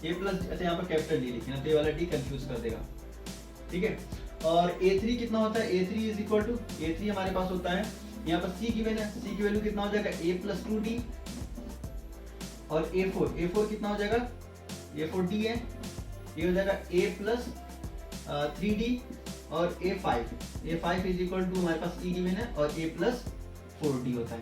a प्लस, अच्छा यहाँ पर कैपिटल d लिखे ना, तो ये वाला d कंफ्यूज कर देगा। ठीक है, और a3 कितना होता है, a3 is equal to, a3 हमारे पास होता है, यहाँ पर c गिवन है, c की वैल्यू कितना हो जाएगा, a प्लस 2d और a4 कितना हो जाएगा, a4d है, ये हो जाएगा a प्लस 3d और a5 इज इक्वल टू हमारे पास e गिवन है और a प्लस 4d होता है।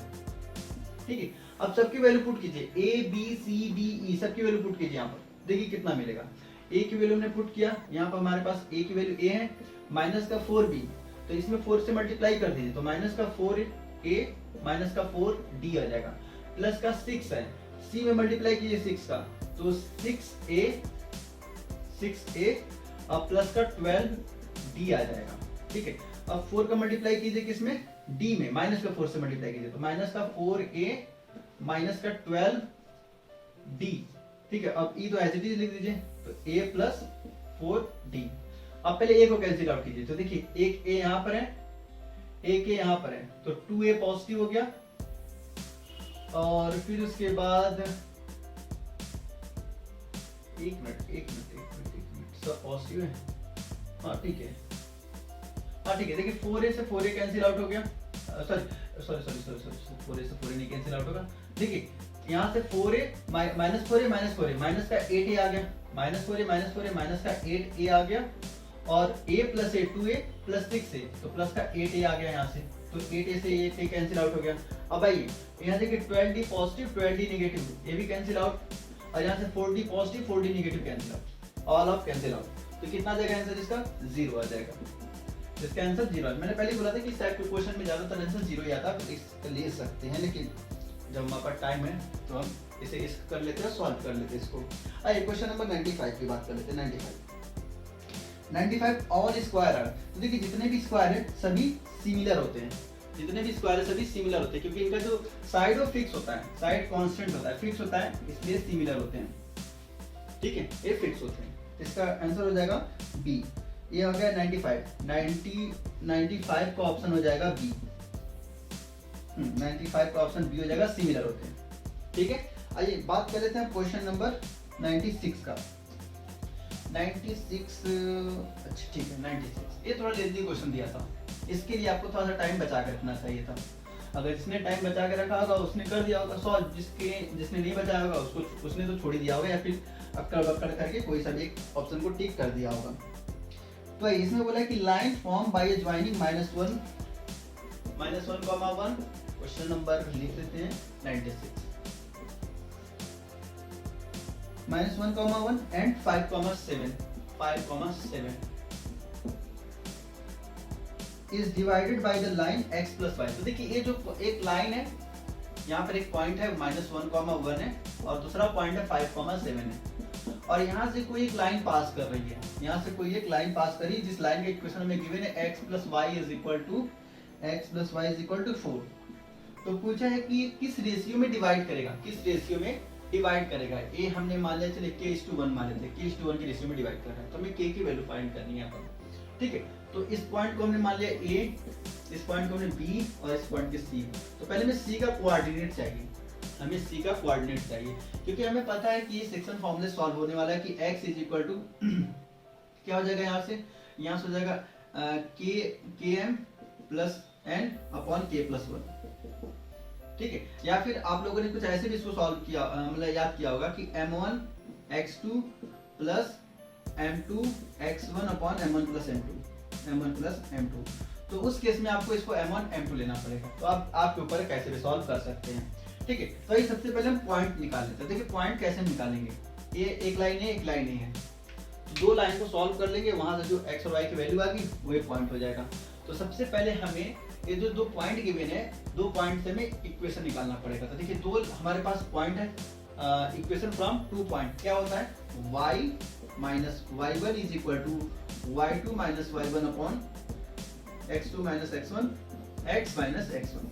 ठीक है, अब सबकी वैल्यू पुट कीजिए, a b c d e सबकी वैल्यू पुट कीजिए यहाँ पर, देखिए कितना मिलेगा। a की वैल्यू हमने पुट किया, यहाँ पर हमारे पास a की वैल्यू a है, माइनस का 4b, तो इसमें 4 से मल्टीप्लाई कर दीजिए, तो माइनस का 4a माइनस का 4d आ जाएगा, प्लस का 6 है, c में मल्टीप्लाई कीजिए 6 का, तो 6a और प्लस का 12d आ जाएगा। ठीक है, अब 4 का मल्टीप्लाई कीजिए किसमें, d में, माइनस का 4 से मल्टीप्लाई कीजिए, तो माइनस का 4a माइनस का 12d। ठीक है, अब e तो एज इट इज लिख दीजिए, तो a प्लस 4d। अब पहले a को कैंसिल आउट कीजिए, तो देखिए एक a यहाँ पर है, एक a यहाँ पर है, तो 2a पॉजिटिव हो गया, और फिर उसके बाद एक मिनट सब पॉजिटिव है, हाँ ठीक है, देखिए 4a से 4a कैंसिल आउट हो गया, सॉरी 4a से 4a नहीं कैंसिल आउट होगा। देखिए यहाँ से 4a माइनस 4a माइनस का 8a आ गया, माइनस 4a माइनस का 8a आ गया, और a plus a 2a plus 6a, तो प्लस का 8a आ गया यहाँ से, तो 8a से 8a कैंसिल आउट हो गया। अब आइए यहाँ देखिए 12d पॉजिटिव 12d नेगेटिव, ये भी कैंसिल आउट, और यहाँ से 4d positive 4d negative cancel out, all of cancel out, तो कितना आ जाएगा आंसर इसका, 0 आ जाएगा। इसका आंसर 0 है। मैंने पहले बोला था कि इस टाइप के क्वेश्चन में ज्यादातर आंसर 0 ही आता है, तो इसका ले सकते हैं, लेकिन जब हमारे पास टाइम है तो हम इसे कर लेते हैं, सॉल्व कर लेते हैं इसको। आइए क्वेश्चन नंबर 95 की बात कर लेते हैं। 95 ऑल स्क्वायर है, तो देखिए जितने भी स्क्वायर है सभी सिमिलर होते हैं, जितने भी स्क्वायर है सभी सिमिलर होते हैं, क्योंकि इनका जो साइड वो फिक्स होता है, साइड कांस्टेंट होता है, फिक्स होता है, इसलिए सिमिलर होते हैं। ठीक है, ये फिक्स होते हैं, इसका आंसर हो जाएगा बी। ये हो गया 95 का ऑप्शन हो जाएगा बी, 95 का ऑप्शन बी हो जाएगा, सिमिलर होते हैं। ठीक है, आइए बात कर लेते हैं क्वेश्चन नंबर 96 का। 96, अच्छा ठीक है 96, ये थोड़ा लेंथी क्वेश्चन दिया था, इसके लिए आपको थोड़ा सा टाइम बचा के रखना चाहिए था। अगर जिसने टाइम बचा के रखा होगा उसने कर दिया होगा सॉल्व, जिसने नहीं बचाया होगा उसने तो छोड़ ही दिया होगा, या फिर अक्कड़ बक्कड़ करके कोई सा भी एक ऑप्शन को टिक कर दिया होगा। तो इसमें बोला कि line form by joining -1, -1, question number लिख देते हैं 96, -1, and 5, 7 is divided by the line x plus y। तो देखिए ये जो एक लाइन है, यहाँ पर एक पॉइंट है -1, 1 है, और दूसरा पॉइंट है 5, 7 है, और यहाँ से कोई एक लाइन पास कर रही है, यहाँ से कोई एक लाइन पास कर रही है, जिस लाइन का इक्वेशन में गिवन है x plus y is equal to 4। तो पूछा है कि किस रेशियो में डिवाइड करेगा, किस रेशियो में डिवाइड करेगा। ए हमने मान लिया, चलिए k:1 मान लेते हैं, k:1 की रेशियो में डिवाइड कर रहा है, तो हमें k की वैल्यू फाइंड करनी है यहाँ पर। ठीक है, तो इस पॉइंट को हमने मान लिया a, इस पॉइंट को हमने b और इस पॉइंट के c। तो पहले हमें c का कोऑर्डिनेट चाहिए, हमें c का कोऑर्डिनेट चाहिए, क्योंकि हमें पता है कि ये सेक्शन फॉर्मूले सॉल्व होने वाला है कि x इज इक्वल टू क्या हो जाएगा, यहाँ से हो जाएगा km plus n upon k plus 1। ठीक है, या फिर आप लोगों ने कुछ ऐसे भी इसको सॉल्व किया, मतलब याद किया होगा कि m1 x2 plus m2 x1 upon m1 plus m2। तो उस केस में आपको इसको m1 m2 लेना पड़ेगा। तो आप आपके ऊपर कैसे भी सॉल्व कर सकते हैं। ठीक है, तो ये सबसे पहले हम पॉइंट निकाल लेते हैं। देखिए पॉइंट कैसे हम निकालेंगे, ये एक लाइन है एक लाइन है, तो दो लाइन को सॉल्व कर लेंगे, वहां से जो एक्स और वाई की वैल्यू आ गई वही पॉइंट हो जाएगा। तो सबसे पहले हमें ये जो दो पॉइंट गिवन है, दो पॉइंट से हमें इक्वेशन निकालना पड़ेगा। तो देखिए दो हमारे पास पॉइंट है, इक्वेशन फ्रॉम टू पॉइंट क्या होता है, y minus y1 is equal to y2 minus y1 upon x2 minus x1 x minus x1।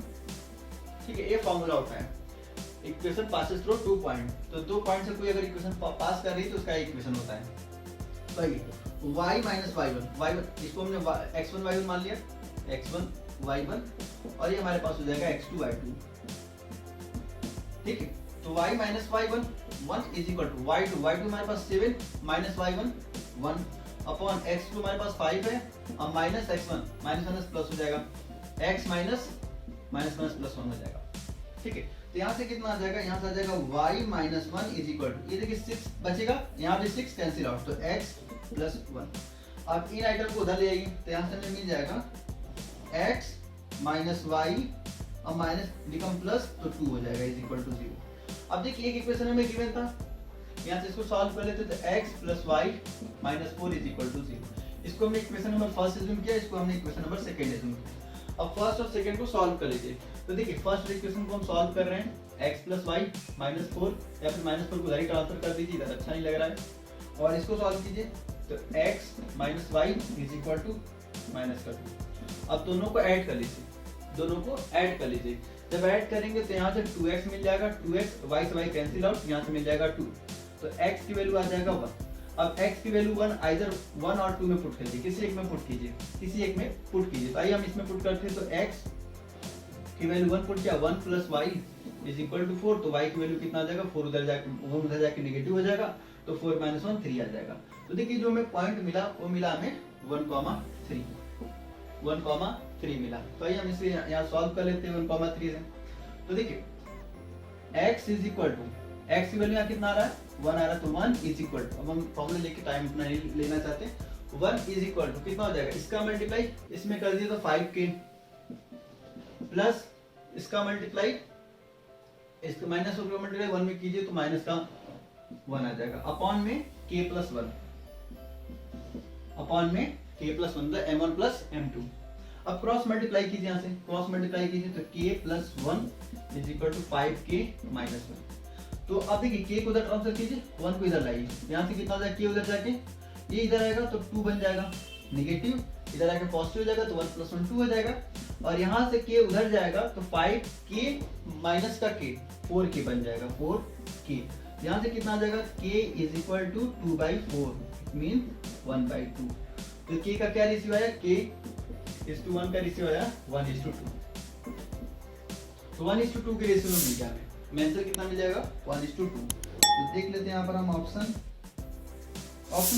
ठीक है, ये फॉर्मूला होता है, equation passes through two point. तो दो पॉइंट से कोई अगर इक्वेशन पास कर रही है तो उसका इक्वेशन होता है। तो ये y माइनस y1 इसको हमने x1 y1 मान लिया, x1 y1 और ये हमारे पास हो जाएगा x2 y2। ठीक है, तो y minus y1 1 is equal to y2 हमारे पास 7 माइनस y1 1 अपॉन x2 हमारे पास 5 है और माइनस x1 माइनस प्लस हो जाएगा, x माइनस प्लस 1 हो जाएगा। ठीक है, तो यहाँ से कितना आ जाएगा, यहाँ से आ जाएगा y minus 1 is equal to, ये देखिए 6 बचेगा, यहाँ पे 6 कैंसिल आउट, तो x प्लस 1। अब इन आइटम को उधर ले आइए, तो यहाँ से हमें मिल जाएगा x माइनस y और माइनस बिकम प्लस, तो 2 हो जाएगा इज इक्वल टू 0। अब देखिए एक इक्वेशन हमें गिवन था, यहाँ से इसको सॉल्व कर लेते, तो x plus y minus 4 is equal to 0। इसको हमने इक्वेशन नंबर फर्स्ट एज्यूम किया, इसको हमने इक्वेशन नंबर सेकंड एज्यूम किया। अब फर्स्ट और सेकंड को सॉल्व कर लीजिए। तो देखिए फर्स्ट इक्वेशन को हम सॉल्व कर रहे हैं, x प्लस वाई माइनस 4, या फिर माइनस 4 को इधर ही ट्रांसफर कर दीजिए, इधर अच्छा नहीं लग रहा है। और इसको सॉल्व कीजिए, तो x minus y is equal to minus कर दीजिए। अब दोनों को ऐड कर लीजिए, दोनों को ऐड कर लीजिए। जब ऐड करेंगे तो यहाँ से 2x मिल जाएगा, 2x y से y कैंसिल आउट, यहाँ से मिल जाएगा 2, तो x की वैल्यू आ जाएगा 1। अब x की वैल्यू 1 आइदर 1 और 2 में पुट कीजिए, किसी एक में पुट कीजिए, किसी एक में पुट कीजिए। तो आइए हम इसमें पुट करते हैं, तो x की वैल्यू 1 पुट किया, 1 plus y is equal to 4, तो y की वैल्यू कितना आ जाएगा, 4 उधर जाके नेगेटिव हो जाएगा, तो 4 माइनस 1 3 आ जाएगा। तो देखिए जो हमें पॉइंट मिला वो मिला हमें 1,3 मिला। तो आइए हम इसे यहाँ सॉल्व कर लेते हैं 1,3 से। तो देखिए x is equal to, x की वैल्यू यहाँ कितना आ रहा है, 1 आ रहा है, तो 1 इज इक्वल टू, अब हम फॉर्मूला लेके टाइम अपना नहीं लेना चाहते, 1 इज इक्वल टू कितना हो जाएगा, इसका मल्टीप्लाई इसमें कर दिए तो 5k प्लस इसका मल्टीप्लाई इसका माइनस का मल्टीप्लाई 1 में कीजिए तो माइनस का 1 आ जाएगा, अपॉन में k प्लस 1, अपॉन में k प्लस 1 मतलब m1 प्लस m2। अब क्रॉस मल्टीप्लाई कीजिए, यहाँ से क्रॉस मल्टीप्लाई कीजिए तो k plus 1 is equal to 5k minus 1। तो अब देखिए k को उधर ट्रांसफर कीजिए, 1 को इधर लाइए, यहाँ से कितना हो जाएगा, k उधर जाके ये इधर आएगा तो 2 बन जाएगा नेगेटिव, इधर आके पॉजिटिव हो जाएगा तो 1 प्लस 1 2 हो जाएगा, और यहाँ से k उधर जाएगा तो 5k माइनस का k 4k बन जाएगा, 4k। यहाँ से कितना आ जाएगा, k is equal to 2/4 mean 1/2। तो k का क्या रेशियो आया, k इस टू 1 का रेशियो आया 1:2, तो 1:2 के रेशियो में मिल गया हमें आंसर कितना मिल जाएगा, 1:2। तो देख लेते हैं यहाँ पर हम ऑप्शन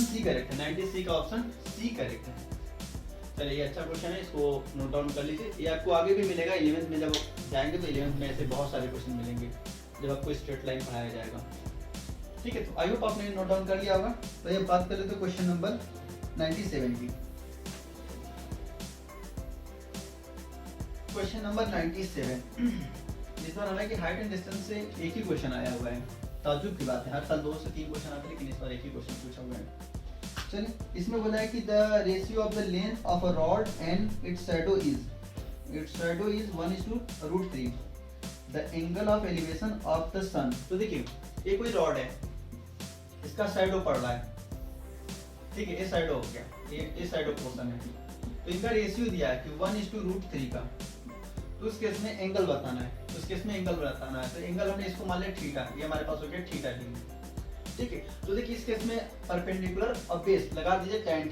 सी करेक्ट है, 90C का ऑप्शन सी करेक्ट है। चलिए ये अच्छा क्वेश्चन है, इसको नोट डाउन कर लीजिए, ये आपको आगे भी मिलेगा 11th में, जब जाएंगे तो 11th में ऐसे बहुत सारे क्वेश्चन मिलेंगे जब आपको स्ट्रेट लाइन पढ़ाया जाएगा। ठीक है, तो आई होप आपने नोट डाउन कर लिया होगा। तो ये बात कर लेते हैं क्वेश्चन नंबर 97 की। क्वेश्चन नंबर 97, इस बार हालांकि हाइट एंड डिस्टेंस से एक ही क्वेश्चन आया हुआ है, ताज्जुब की बात है, हर साल 2 से 3 क्वेश्चन आते हैं लेकिन इस बार एक ही क्वेश्चन पूछा हुआ है। चलिए इसमें बोला है कि the ratio of the length of a rod and its shadow is 1:√3, the angle of elevation of the sun. तो देखिए ये कोई रॉड है, इसका शैडो पड़ रहा है, ठीक है, ये शैडो हो गया, ये शैडो पोर्शन है, तो इनका रेशियो दिया है कि 1:√3 का। तो उस केस में एंगल बताना है, तो उस केस में एंगल बताना है, तो एंगल हमने इसको मान लिया थीटा, ये हमारे पास हो गया थीटा डिग्री। ठीक है, तो देखिए इस केस में परपेंडिकुलर और बेस लगा दीजिए tan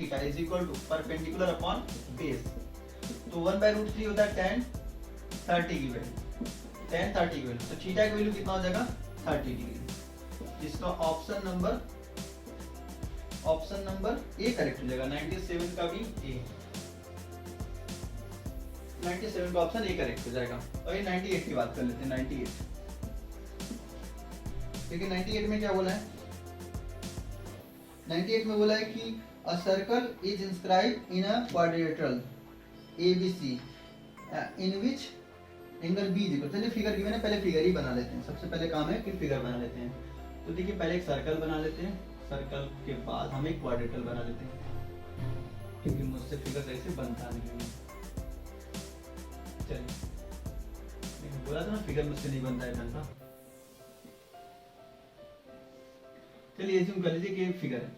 theta is equal to perpendicular upon base, तो 1/√3 होता है tan 30 की वैल्यू, तो थीटा की वैल्यू कितना हो जाएगा 30 डिग्री। इसका ऑप्शन नंबर ए करेक्ट हो जाएगा, 97 का भी ए, 97 का ऑप्शन ए करेक्ट हो जाएगा। और ये 98 की बात कर लेते हैं, 98 देखिए 98 में क्या बोला है, 98 में बोला है कि a circle is inscribed in a quadrilateral ABC in which angle B is equal, चलिए फिगर गिवन है, पहले फिगर ही बना लेते हैं। सबसे पहले काम है कि फिगर बना लेते हैं। तो देखिए पहले एक सर्कल बना लेते हैं, सर्कल के बाद हम एक क्वाड्रेटल बना लेते हैं, क्योंकि मुझसे फिगर सही से बनता नहीं है। चलिए बोला था ना फिगर मुझसे नहीं बनता है ढंग का। चलिए एज्यूम कर लीजिए कि एक फिगर है,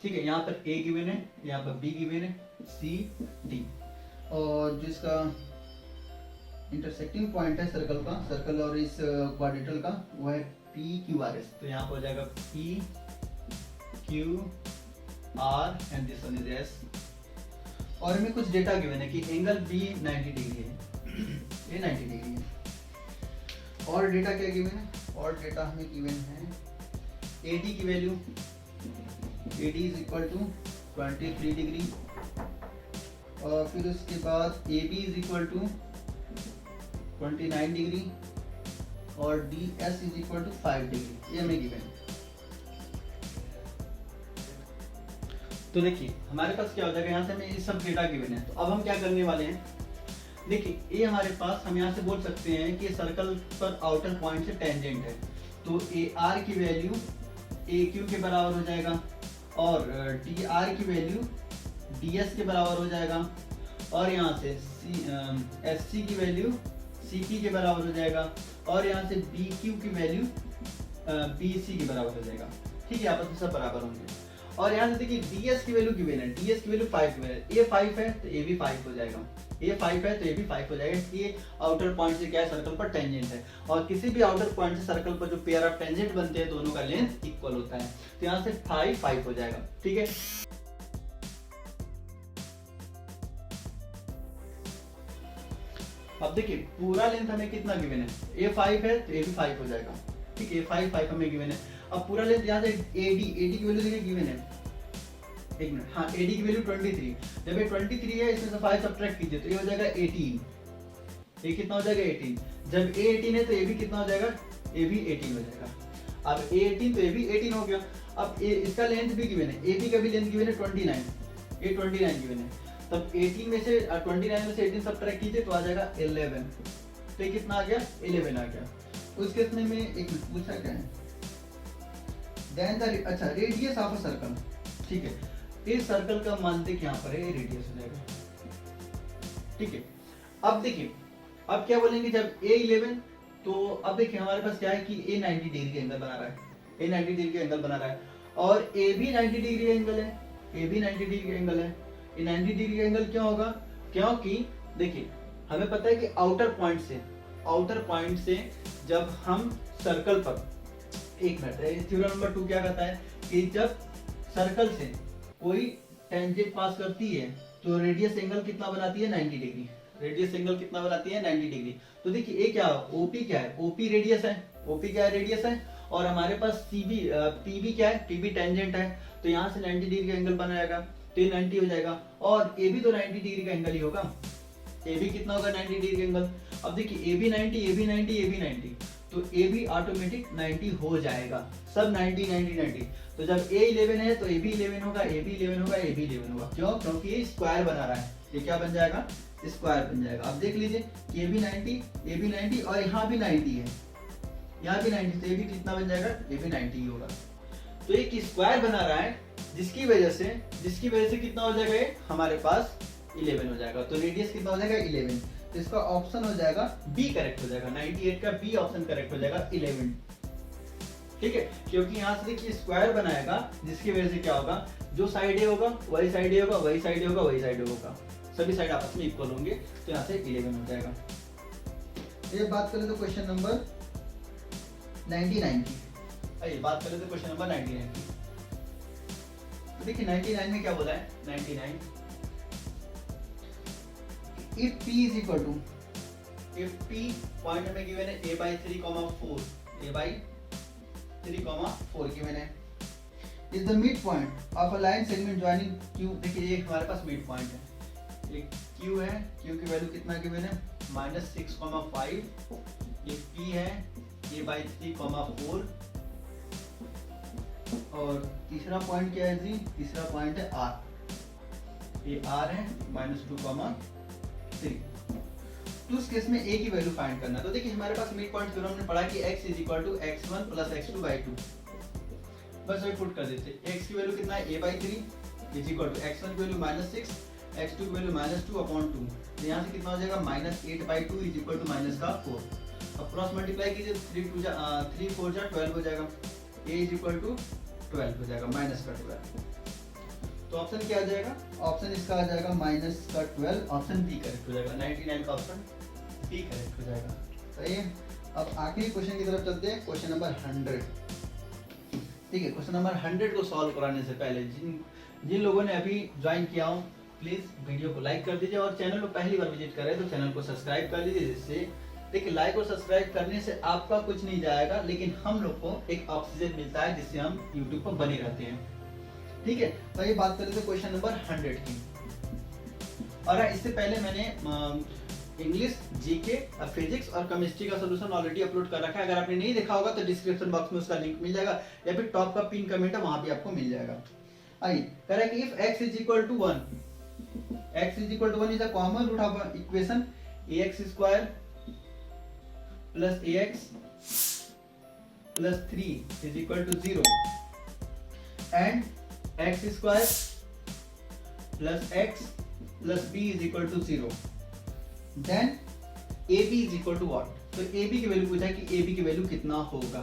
ठीक है। यहाँ पर ए गिवन है, यहाँ पर बी गिवन है, सी डी, और जिसका इंटरसेक्टिंग पॉइंट है सर्कल का, सर्कल और इस क्वाड्रेटल का, वो है पी क्यू आर एस। तो यहाँ पर हो जाएगा P Q R and this one is S. और हमें कुछ डेटा गिवन है कि एंगल बी 90 डिग्री है, ये 90 डिग्री है। और डेटा क्या गिवन है, और डेटा हमें गिवन है AD की वैल्यू, AD is equal to 23 degree, और फिर उसके बाद AB is equal to 29 degree, और DS is equal to 5 degree, ये हमें गिवन है। तो देखिए हमारे पास क्या हो जाएगा, यहाँ से हमें ये सब डेटा गिवन है। तो अब हम क्या करने वाले हैं, देखिए ये हमारे पास, हम यहाँ से बोल सकते हैं कि सर्कल पर आउटर पॉइंट से टेंजेंट है, तो AR की वैल्यू AQ के बराबर हो जाएगा, और DR की वैल्यू DS के बराबर हो जाएगा, और यहाँ से SC की वैल्यू CP के बराबर हो जाएगा, और यहाँ से BQ की वैल्यू BC के बराबर हो जाएगा, ठीक है। आपस में सब बराबर होंगे। और यहाँ से देखिए DS की वैल्यू गिवन है, DS की वैल्यू 5 है, A 5 है तो A भी 5 हो जाएगा, A 5 है तो A भी 5 हो जाएगा। ये आउटर पॉइंट से क्या है, सर्कल पर टेंजेंट है, और किसी भी आउटर पॉइंट से सर्कल पर जो पेयर ऑफ टेंजेंट बनते हैं दोनों का लेंथ इक्वल होता है। तो यहाँ से 5 5 हो जाएगा, ठीक है। अब देखिए पूरा लेंथ हमें कितना गिवन है, A 5 है तो A भी 5 हो जाएगा, ठीक है। 5 5 हमें गिवन है। अब पूरा लेंथ यहाँ से AD की वैल्यू देखिए गिवन है, एक मिनट, हाँ AD की वैल्यू 23, जब ये 23 है इसमें से 5 सब्ट्रैक्ट कीजिए तो ये हो जाएगा 18, ये कितना हो जाएगा 18। जब A 18 है तो A भी कितना हो जाएगा, A भी 18 हो जाएगा। अब A 18 तो A भी 18 हो गया। अब इसका लेंथ भी गिवन है, AB का भी लेंथ गिवन है 29, ये 29 गिवन है। तब 18 में से 29 में से 18 सब्ट्रैक्ट कीजिए तो आ जाएगा 11, तो ये कितना आ गया, 11 आ गया। उस केस में एक मिनट पूछा क्या है, देन द अच्छा रेडियस ऑफ अ सर्कल, ठीक है। इस सर्कल का मान देखिए यहाँ पर है, रेडियस हो जाएगा, ठीक है। अब देखिए अब क्या बोलेंगे, जब A 11, तो अब देखिए हमारे पास क्या है कि A 90 डिग्री का एंगल बना रहा है, A 90 डिग्री का एंगल बना रहा है, और A भी 90 डिग्री का एंगल है, A भी 90 डिग्री का एंगल है। ये 90 डिग्री का एंगल क्यों होगा, क्योंकि देखिए हमें पता है कि आउटर पॉइंट से जब हम सर्कल पर, एक मिनट, थ्योरम नंबर 2 क्या कहता है कि जब सर्कल से कोई टेंजेंट पास करती है तो रेडियस एंगल कितना बनाती है, 90 डिग्री। रेडियस एंगल कितना बनाती है, 90 डिग्री। तो देखिए ये क्या OP क्या है, OP रेडियस है, OP क्या है, रेडियस है, और हमारे पास PB क्या है, PB टेंजेंट है। तो यहाँ से 90 डिग्री का एंगल बनाएगा तो ये 90 हो जाएगा, और AB तो 90 डिग्री का एंगल ही होगा, AB कितना होगा, 90 डिग्री का एंगल। अब देखिए AB 90, AB 90, AB 90, तो AB ऑटोमेटिक 90 हो जाएगा, सब 90 90 90। तो जब A 11 है तो AB 11 होगा, AB 11 होगा, AB 11 होगा, क्यों, क्योंकि ये स्क्वायर बना रहा है, ये क्या बन जाएगा, स्क्वायर बन जाएगा। अब देख लीजिए कि AB 90 और यहाँ भी 90 है, यहाँ भी 90, तो ये भी कितना बन जाएगा, ये भी 90 ही होगा। तो एक स्क्वायर बना रहा है, जिसकी वजह से कितना हो जाएगा, ये हमारे पास 11 हो जाएगा। तो रेडियस कितना हो जाएगा, 11। तो इसका ऑप्शन हो जाएगा बी करेक्ट हो जाएगा, 98 का बी ऑप्शन करेक्ट हो जाएगा, 11, ठीक है। क्योंकि यहाँ से देखिए स्क्वायर बनाएगा, जिसकी वजह से क्या होगा, जो साइड ए होगा वही साइड ए होगा, वही साइड ए होगा, वही साइड ए होगा, सभी साइड आपस में इक्वल होंगे, तो यहाँ से 11 हो जाएगा। ये बात करें तो क्वेश्चन नंबर 99 की, आइए बात करें तो क्वेश्चन नंबर 99 की। तो देखिए 99 में क्या बोला है, 99 if P is equal to, if P point हमें गिवन है a by 3,4, a by 3,4 given है, is the midpoint of a line segment joining Q। देखिए ये हमारे पास मिड पॉइंट है, एक Q है, Q की वैल्यू कितना गिवन है, -6,5, ये P है a by 3,4, और तीसरा पॉइंट क्या है जी, तीसरा पॉइंट है R, ये R है -2,3। तो उस केस में a की वैल्यू फाइंड करना है। तो देखिए हमारे पास मिड पॉइंट थ्योरम ने पढ़ा कि x is equal to x1 plus x2/2। बस वही पुट कर देते, x की वैल्यू कितना है a/3 is equal to x1 की वैल्यू -6, x2 की वैल्यू -2/2। तो यहाँ से कितना हो जाएगा -8/2 इज इक्वल टू -4। अब क्रॉस मल्टीप्लाई कीजिए, 3 4 जा 12 हो जाएगा, a इज इक्वल टू 12 हो जाएगा, -12। तो ऑप्शन क्या आ जाएगा? ऑप्शन इसका आ जाएगा -12, ऑप्शन बी करेक्ट हो जाएगा। 99 का ऑप्शन बी करेक्ट हो जाएगा। सही है। अब आखिरी क्वेश्चन की तरफ चलते हैं, क्वेश्चन नंबर 100। ठीक है, क्वेश्चन नंबर 100 को सॉल्व कराने से पहले जिन लोगों ने अभी ज्वाइन किया हो प्लीज वीडियो को लाइक कर दीजिए, और चैनल को पहली बार विजिट करें तो चैनल को सब्सक्राइब कर लीजिए। जिससे देखिए लाइक और सब्सक्राइब करने से आपका कुछ नहीं जाएगा, लेकिन हम लोग को एक ऑक्सीजन मिलता है जिससे हम यूट्यूब पर बने रहते हैं। ठीक है, तो ये बात करें तो क्वेश्चन नंबर 100 की। और इससे पहले मैंने इंग्लिश, जीके, फिजिक्स और केमिस्ट्री का सॉल्यूशन ऑलरेडी अपलोड कर रखा है। अगर आपने नहीं देखा होगा तो डिस्क्रिप्शन बॉक्स में उसका लिंक मिल जाएगा, या फिर टॉप का पिन कमेंट है वहां पे आपको मिल जाएगा। आइए कह रहा है कि if x is equal to 1, x is equal to 1 is a common root of equation ax square plus ax plus 3 is equal to 0 and x square plus x plus b is equal to 0, then ab is equal to what? तो ab की वैल्यू पूछा है कि ab की वैल्यू कितना होगा।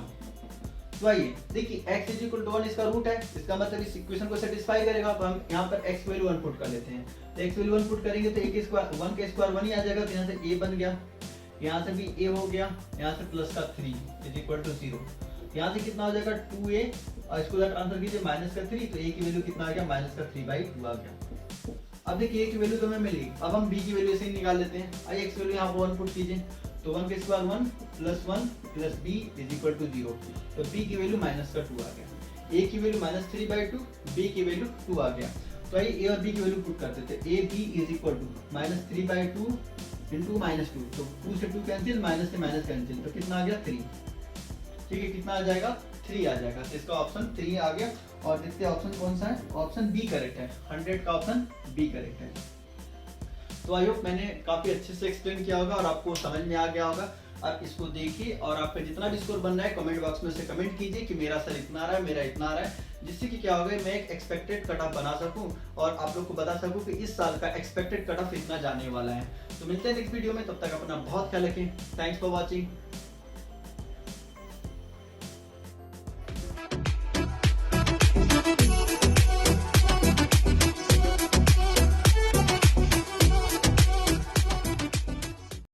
तो आइए देखिए x इज इक्वल टू 1 इसका रूट है, इसका मतलब इस इक्वेशन को सेटिस्फाई करेगा। तो हम यहाँ पर x वैल्यू 1 पुट कर लेते हैं। तो x वैल्यू 1 पुट करेंगे तो a के स्क्वायर 1 के स्क्वायर 1 ही आ जाएगा। तो यहाँ से a बन गया, यहाँ से भी a हो गया, यहाँ से प्लस का 3 इज इक्वल टू 0। यहाँ से कितना हो जाएगा 2a, और इसको ट्रांसफर कीजिए माइनस का 3, तो a की वैल्यू कितना आ गया -3/2 आ गया। अब देखिए a की वैल्यू तो हमें मिली, अब हम b की वैल्यू से ही निकाल लेते हैं। आइए x वैल्यू यहाँ पर 1 पुट कीजिए, तो 1 के square 1 plus 1 plus b is equal to 0। तो b की वैल्यू -2 आ गया, a की वैल्यू -3/2, b की वैल्यू 2 आ गया। तो आइए a और b की वैल्यू पुट करते थे। a b is equal to -3/2 into -2, तो 2 से 2 कैंसिल, माइनस से माइनस कैंसिल, तो कितना आ गया 3। ठीक है, कितना आ जाएगा 3 आ जाएगा। तो इसका ऑप्शन 3 आ गया। और देखते हैं ऑप्शन कौन सा है, ऑप्शन बी करेक्ट है। 100 का ऑप्शन बी करेक्ट है। तो आई होप मैंने काफी अच्छे से एक्सप्लेन किया होगा और आपको समझ में आ गया होगा। आप इसको देखिए और आपका जितना भी स्कोर बन रहा है कमेंट बॉक्स में से कमेंट कीजिए कि मेरा सर इतना आ रहा है, मेरा इतना आ रहा है, जिससे कि क्या होगा मैं एक एक्सपेक्टेड कट ऑफ बना सकूं और आप लोग को बता सकूं कि इस साल का एक्सपेक्टेड कट ऑफ इतना जाने वाला है। तो मिलते हैं नेक्स्ट वीडियो में, तब तक अपना बहुत ख्याल रखें। Thanks for watching.